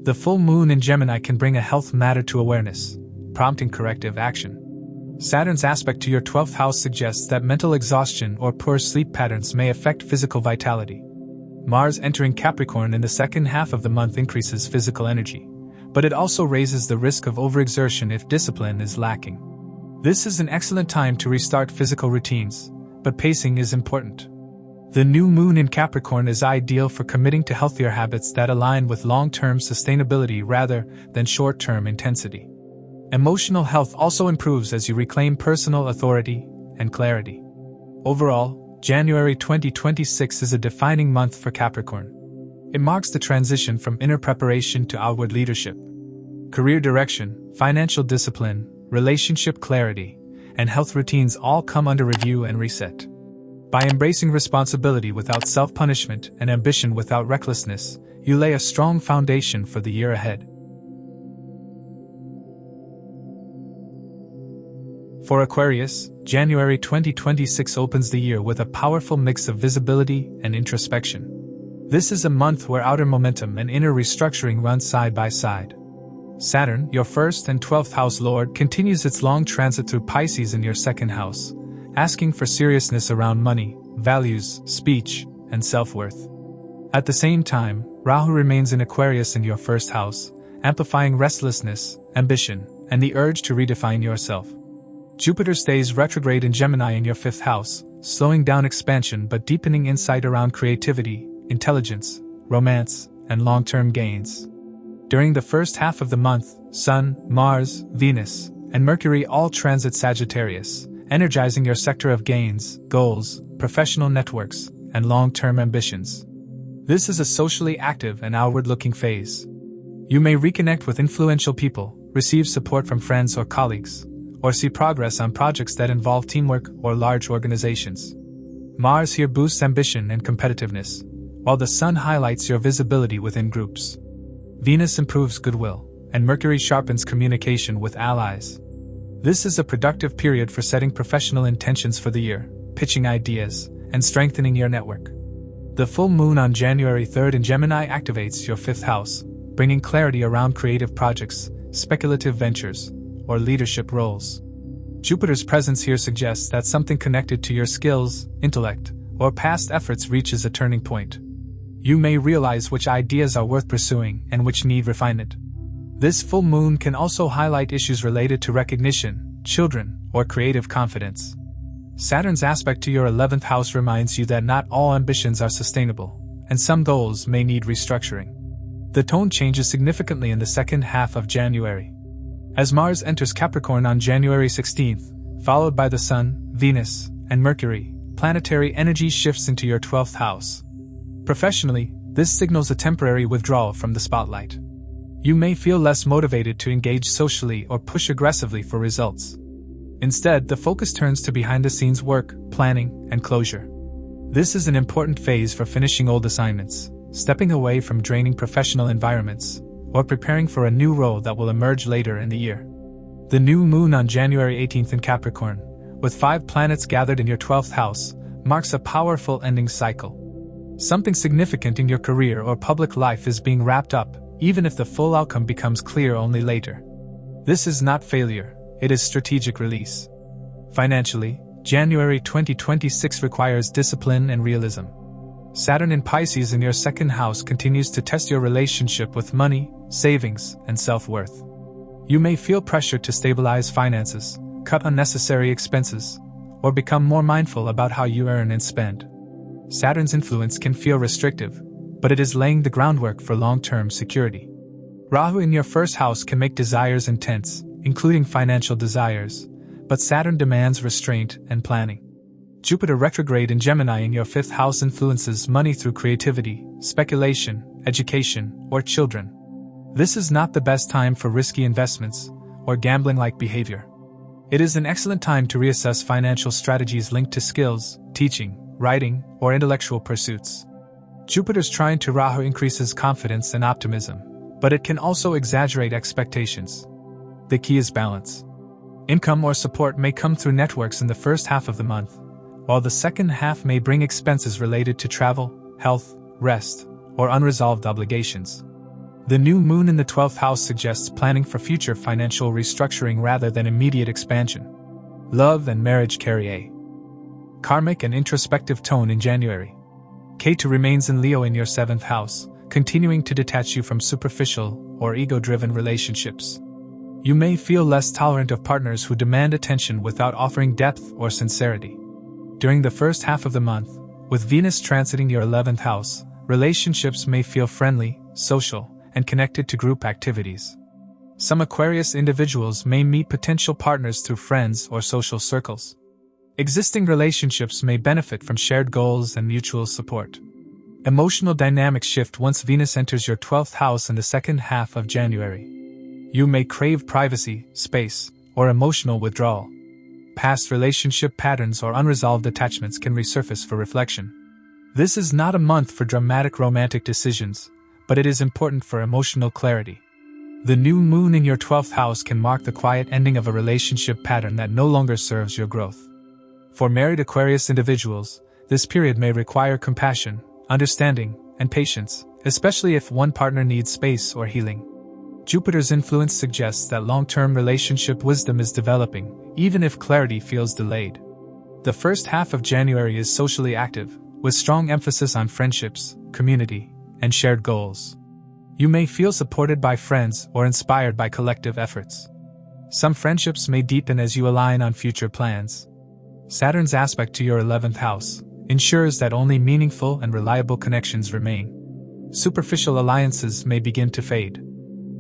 The full moon in Gemini can bring a health matter to awareness, prompting corrective action. Saturn's aspect to your 12th house suggests that mental exhaustion or poor sleep patterns may affect physical vitality. Mars entering Capricorn in the 2nd half of the month increases physical energy, but it also raises the risk of overexertion if discipline is lacking. This is an excellent time to restart physical routines, but pacing is important. The new moon in Capricorn is ideal for committing to healthier habits that align with long-term sustainability rather than short-term intensity. Emotional health also improves as you reclaim personal authority and clarity. Overall, January 2026 is a defining month for Capricorn. It marks the transition from inner preparation to outward leadership. Career direction, financial discipline, relationship clarity, and health routines all come under review and reset. By embracing responsibility without self-punishment and ambition without recklessness, you lay a strong foundation for the year ahead. For Aquarius, January 2026 opens the year with a powerful mix of visibility and introspection. This is a month where outer momentum and inner restructuring run side by side. Saturn, your 1st and 12th house lord, continues its long transit through Pisces in your 2nd house, asking for seriousness around money, values, speech, and self-worth. At the same time, Rahu remains in Aquarius in your 1st house, amplifying restlessness, ambition, and the urge to redefine yourself. Jupiter stays retrograde in Gemini in your 5th house, slowing down expansion but deepening insight around creativity, intelligence, romance, and long-term gains. During the first half of the month, Sun, Mars, Venus, and Mercury all transit Sagittarius, energizing your sector of gains, goals, professional networks, and long-term ambitions. This is a socially active and outward-looking phase. You may reconnect with influential people, receive support from friends or colleagues, or see progress on projects that involve teamwork or large organizations. Mars here boosts ambition and competitiveness, while the Sun highlights your visibility within groups. Venus improves goodwill, and Mercury sharpens communication with allies. This is a productive period for setting professional intentions for the year, pitching ideas, and strengthening your network. The full moon on January 3rd in Gemini activates your 5th house, bringing clarity around creative projects, speculative ventures, or leadership roles. Jupiter's presence here suggests that something connected to your skills, intellect, or past efforts reaches a turning point. You may realize which ideas are worth pursuing and which need refinement. This full moon can also highlight issues related to recognition, children, or creative confidence. Saturn's aspect to your 11th house reminds you that not all ambitions are sustainable, and some goals may need restructuring. The tone changes significantly in the second half of January. As Mars enters Capricorn on January 16th, followed by the Sun, Venus, and Mercury, planetary energy shifts into your 12th house. Professionally, this signals a temporary withdrawal from the spotlight. You may feel less motivated to engage socially or push aggressively for results. Instead, the focus turns to behind-the-scenes work, planning, and closure. This is an important phase for finishing old assignments, stepping away from draining professional environments, or preparing for a new role that will emerge later in the year. The new moon on January 18th in Capricorn, with 5 planets gathered in your 12th house, marks a powerful ending cycle. Something significant in your career or public life is being wrapped up, even if the full outcome becomes clear only later. This is not failure, it is strategic release. Financially, January 2026 requires discipline and realism. Saturn in Pisces in your 2nd house continues to test your relationship with money, savings, and self-worth. You may feel pressure to stabilize finances, cut unnecessary expenses, or become more mindful about how you earn and spend. Saturn's influence can feel restrictive, but it is laying the groundwork for long-term security. Rahu in your 1st house can make desires intense, including financial desires, but Saturn demands restraint and planning. Jupiter retrograde in Gemini in your 5th house influences money through creativity, speculation, education, or children. This is not the best time for risky investments or gambling-like behavior. It is an excellent time to reassess financial strategies linked to skills, teaching, writing, or intellectual pursuits. Jupiter's trine to Rahu increases confidence and optimism, but it can also exaggerate expectations. The key is balance. Income or support may come through networks in the first half of the month, while the second half may bring expenses related to travel, health, rest, or unresolved obligations. The new moon in the 12th house suggests planning for future financial restructuring rather than immediate expansion. Love and marriage carry a karmic and introspective tone in January. Ketu remains in Leo in your 7th house, continuing to detach you from superficial or ego-driven relationships. You may feel less tolerant of partners who demand attention without offering depth or sincerity. During the first half of the month, with Venus transiting your 11th house, relationships may feel friendly, social, and connected to group activities. Some Aquarius individuals may meet potential partners through friends or social circles. Existing relationships may benefit from shared goals and mutual support. Emotional dynamics shift once Venus enters your 12th house in the second half of January. You may crave privacy, space, or emotional withdrawal. Past relationship patterns or unresolved attachments can resurface for reflection. This is not a month for dramatic romantic decisions, but it is important for emotional clarity. The new moon in your 12th house can mark the quiet ending of a relationship pattern that no longer serves your growth. For married Aquarius individuals, this period may require compassion, understanding, and patience, especially if one partner needs space or healing. Jupiter's influence suggests that long-term relationship wisdom is developing, even if clarity feels delayed. The first half of January is socially active, with strong emphasis on friendships, community, and shared goals. You may feel supported by friends or inspired by collective efforts. Some friendships may deepen as you align on future plans. Saturn's aspect to your 11th house ensures that only meaningful and reliable connections remain. Superficial alliances may begin to fade.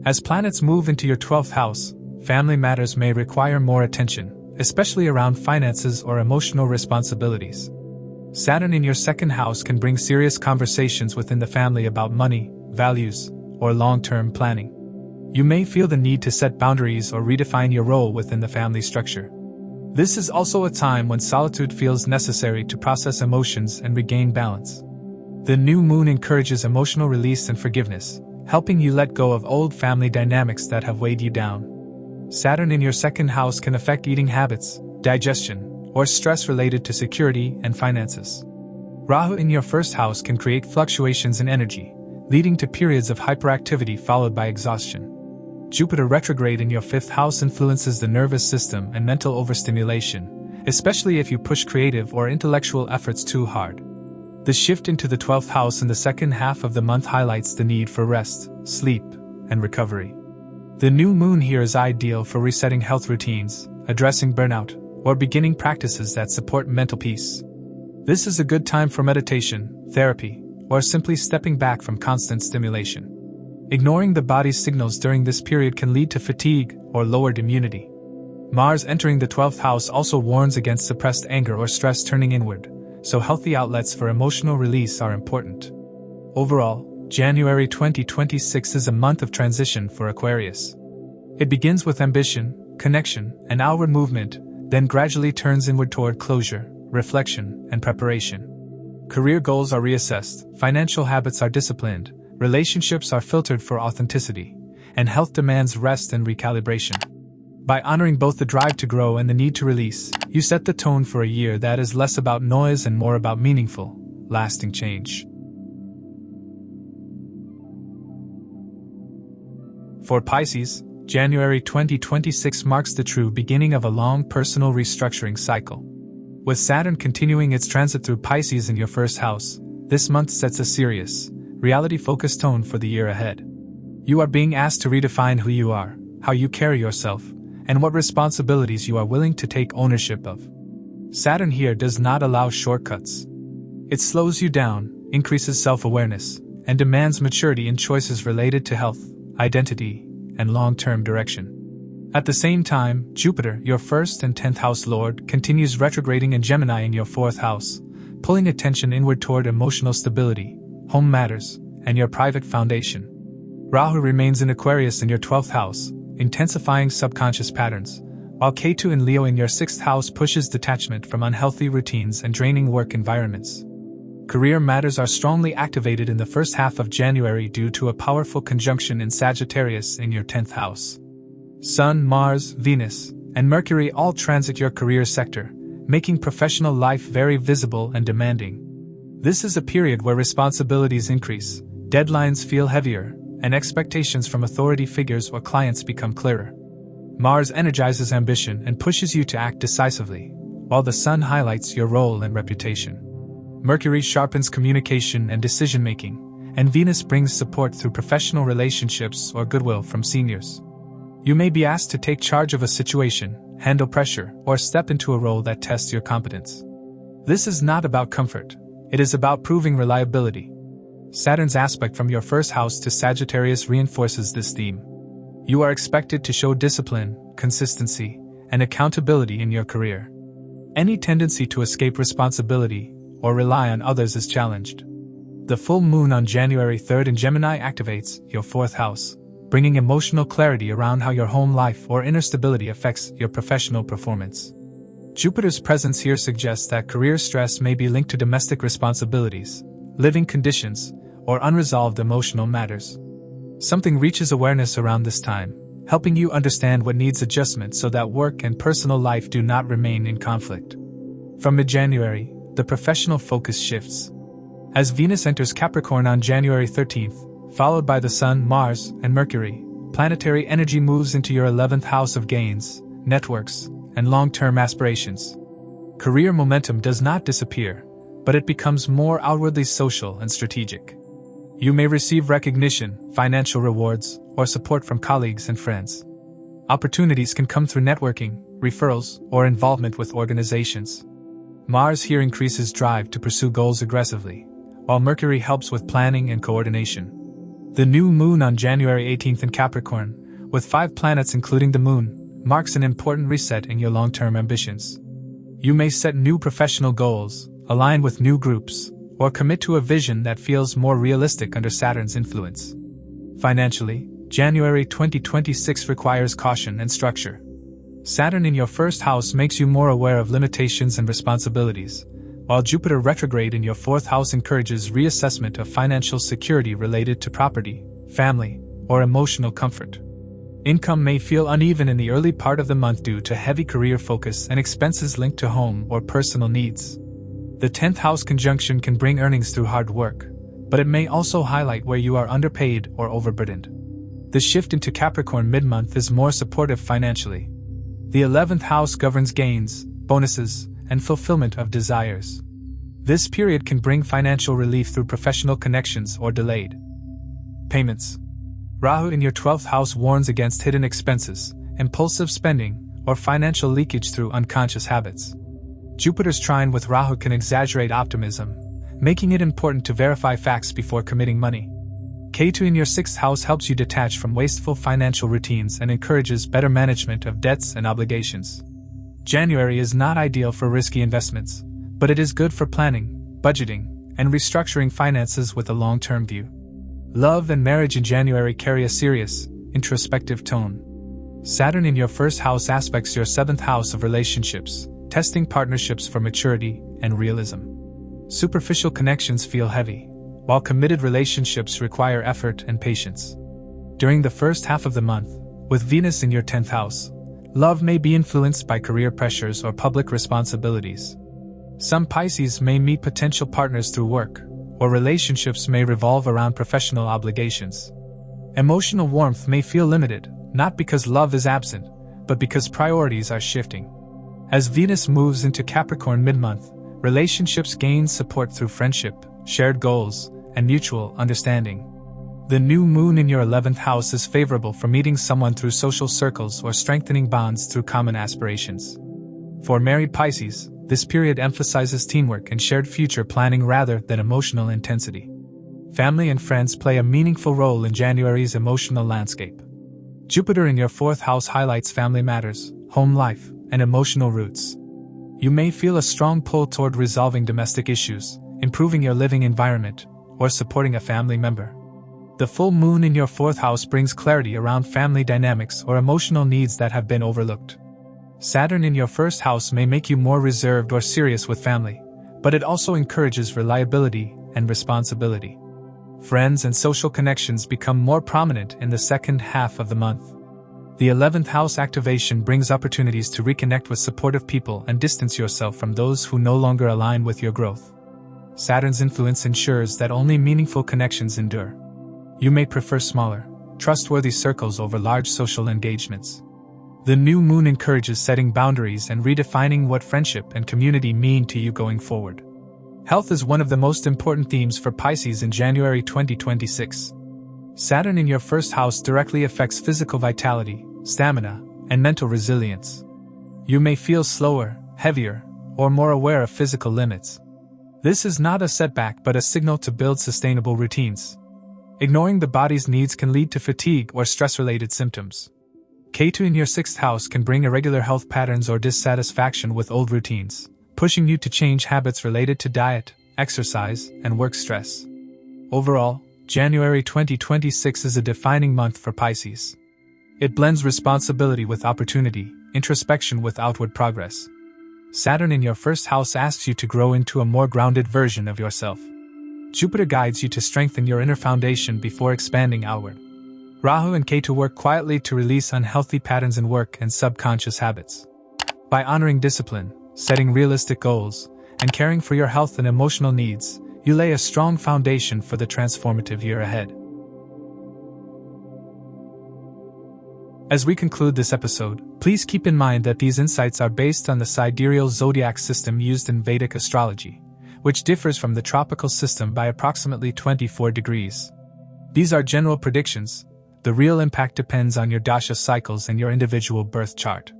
As planets move into your 12th house, family matters may require more attention, especially around finances or emotional responsibilities. Saturn in your second house can bring serious conversations within the family about money, values, or long-term planning. You may feel the need to set boundaries or redefine your role within the family structure. This is also a time when solitude feels necessary to process emotions and regain balance. The new moon encourages emotional release and forgiveness, helping you let go of old family dynamics that have weighed you down. Saturn in your second house can affect eating habits, digestion, or stress related to security and finances. Rahu in your first house can create fluctuations in energy, leading to periods of hyperactivity followed by exhaustion. Jupiter retrograde in your 5th house influences the nervous system and mental overstimulation, especially if you push creative or intellectual efforts too hard. The shift into the 12th house in the second half of the month highlights the need for rest, sleep, and recovery. The new moon here is ideal for resetting health routines, addressing burnout, or beginning practices that support mental peace. This is a good time for meditation, therapy, or simply stepping back from constant stimulation. Ignoring the body's signals during this period can lead to fatigue or lowered immunity. Mars entering the 12th house also warns against suppressed anger or stress turning inward, so healthy outlets for emotional release are important. Overall, January 2026 is a month of transition for Aquarius. It begins with ambition, connection, and outward movement, then gradually turns inward toward closure, reflection, and preparation. Career goals are reassessed, financial habits are disciplined, relationships are filtered for authenticity, and health demands rest and recalibration. By honoring both the drive to grow and the need to release, you set the tone for a year that is less about noise and more about meaningful, lasting change. For Pisces, January 2026 marks the true beginning of a long personal restructuring cycle. With Saturn continuing its transit through Pisces in your first house, this month sets a serious, reality-focused tone for the year ahead. You are being asked to redefine who you are, how you carry yourself, and what responsibilities you are willing to take ownership of. Saturn here does not allow shortcuts. It slows you down, increases self-awareness, and demands maturity in choices related to health, identity, and long-term direction. At the same time, Jupiter, your 1st and 10th house lord, continues retrograding in Gemini in your 4th house, pulling attention inward toward emotional stability, home matters, and your private foundation. Rahu remains in Aquarius in your 12th house, intensifying subconscious patterns, while Ketu in Leo in your 6th house pushes detachment from unhealthy routines and draining work environments. Career matters are strongly activated in the first half of January due to a powerful conjunction in Sagittarius in your 10th house. Sun, Mars, Venus, and Mercury all transit your career sector, making professional life very visible and demanding. This is a period where responsibilities increase, deadlines feel heavier, and expectations from authority figures or clients become clearer. Mars energizes ambition and pushes you to act decisively, while the Sun highlights your role and reputation. Mercury sharpens communication and decision-making, and Venus brings support through professional relationships or goodwill from seniors. You may be asked to take charge of a situation, handle pressure, or step into a role that tests your competence. This is not about comfort. It is about proving reliability. Saturn's aspect from your first house to Sagittarius reinforces this theme. You are expected to show discipline, consistency, and accountability in your career. Any tendency to escape responsibility or rely on others is challenged. The full moon on January 3rd in Gemini activates your fourth house, bringing emotional clarity around how your home life or inner stability affects your professional performance. Jupiter's presence here suggests that career stress may be linked to domestic responsibilities, living conditions, or unresolved emotional matters. Something reaches awareness around this time, helping you understand what needs adjustment so that work and personal life do not remain in conflict. From mid-January, the professional focus shifts. As Venus enters Capricorn on January 13th, followed by the Sun, Mars, and Mercury, planetary energy moves into your 11th house of gains, networks, and long-term aspirations. Career momentum does not disappear, but it becomes more outwardly social and strategic. You may receive recognition, financial rewards, or support from colleagues and friends. Opportunities can come through networking, referrals, or involvement with organizations. Mars here increases drive to pursue goals aggressively, while Mercury helps with planning and coordination. The new moon on January 18th in Capricorn, with 5 planets including the moon, marks an important reset in your long-term ambitions. You may set new professional goals, align with new groups, or commit to a vision that feels more realistic under Saturn's influence. Financially, January 2026 requires caution and structure. Saturn in your first house makes you more aware of limitations and responsibilities, while Jupiter retrograde in your fourth house encourages reassessment of financial security related to property, family, or emotional comfort. Income may feel uneven in the early part of the month due to heavy career focus and expenses linked to home or personal needs. The 10th house conjunction can bring earnings through hard work, but it may also highlight where you are underpaid or overburdened. The shift into Capricorn mid-month is more supportive financially. The 11th house governs gains, bonuses, and fulfillment of desires. This period can bring financial relief through professional connections or delayed payments. Rahu in your 12th house warns against hidden expenses, impulsive spending, or financial leakage through unconscious habits. Jupiter's trine with Rahu can exaggerate optimism, making it important to verify facts before committing money. Ketu in your 6th house helps you detach from wasteful financial routines and encourages better management of debts and obligations. January is not ideal for risky investments, but it is good for planning, budgeting, and restructuring finances with a long-term view. Love and marriage in January carry a serious, introspective tone. Saturn in your first house aspects your 7th house of relationships, testing partnerships for maturity and realism. Superficial connections feel heavy, while committed relationships require effort and patience. During the first half of the month, with Venus in your 10th house, love may be influenced by career pressures or public responsibilities. Some Pisces may meet potential partners through work, or relationships may revolve around professional obligations. Emotional warmth may feel limited, not because love is absent, but because priorities are shifting. As Venus moves into Capricorn mid-month, relationships gain support through friendship, shared goals, and mutual understanding. The new moon in your 11th house is favorable for meeting someone through social circles or strengthening bonds through common aspirations. For married Pisces, this period emphasizes teamwork and shared future planning rather than emotional intensity. Family and friends play a meaningful role in January's emotional landscape. Jupiter in your 4th house highlights family matters, home life, and emotional roots. You may feel a strong pull toward resolving domestic issues, improving your living environment, or supporting a family member. The full moon in your 4th house brings clarity around family dynamics or emotional needs that have been overlooked. Saturn in your 1st house may make you more reserved or serious with family, but it also encourages reliability and responsibility. Friends and social connections become more prominent in the second half of the month. The 11th house activation brings opportunities to reconnect with supportive people and distance yourself from those who no longer align with your growth. Saturn's influence ensures that only meaningful connections endure. You may prefer smaller, trustworthy circles over large social engagements. The new moon encourages setting boundaries and redefining what friendship and community mean to you going forward. Health is one of the most important themes for Pisces in January 2026. Saturn in your 1st house directly affects physical vitality, stamina, and mental resilience. You may feel slower, heavier, or more aware of physical limits. This is not a setback but a signal to build sustainable routines. Ignoring the body's needs can lead to fatigue or stress-related symptoms. Ketu in your 6th house can bring irregular health patterns or dissatisfaction with old routines, pushing you to change habits related to diet, exercise, and work stress. Overall, January 2026 is a defining month for Pisces. It blends responsibility with opportunity, introspection with outward progress. Saturn in your 1st house asks you to grow into a more grounded version of yourself. Jupiter guides you to strengthen your inner foundation before expanding outward. Rahu and Ketu work quietly to release unhealthy patterns in work and subconscious habits. By honoring discipline, setting realistic goals, and caring for your health and emotional needs, you lay a strong foundation for the transformative year ahead. As we conclude this episode, please keep in mind that these insights are based on the Sidereal Zodiac system used in Vedic Astrology, which differs from the tropical system by approximately 24 degrees. These are general predictions. The real impact depends on your dasha cycles and your individual birth chart.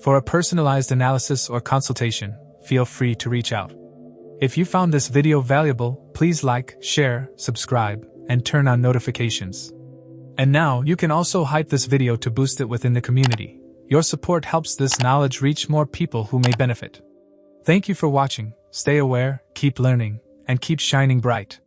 For a personalized analysis or consultation, feel free to reach out. If you found this video valuable, please like, share, subscribe, and turn on notifications. And now you can also hype this video to boost it within the community. Your support helps this knowledge reach more people who may benefit. Thank you for watching. Stay aware, keep learning, and keep shining bright.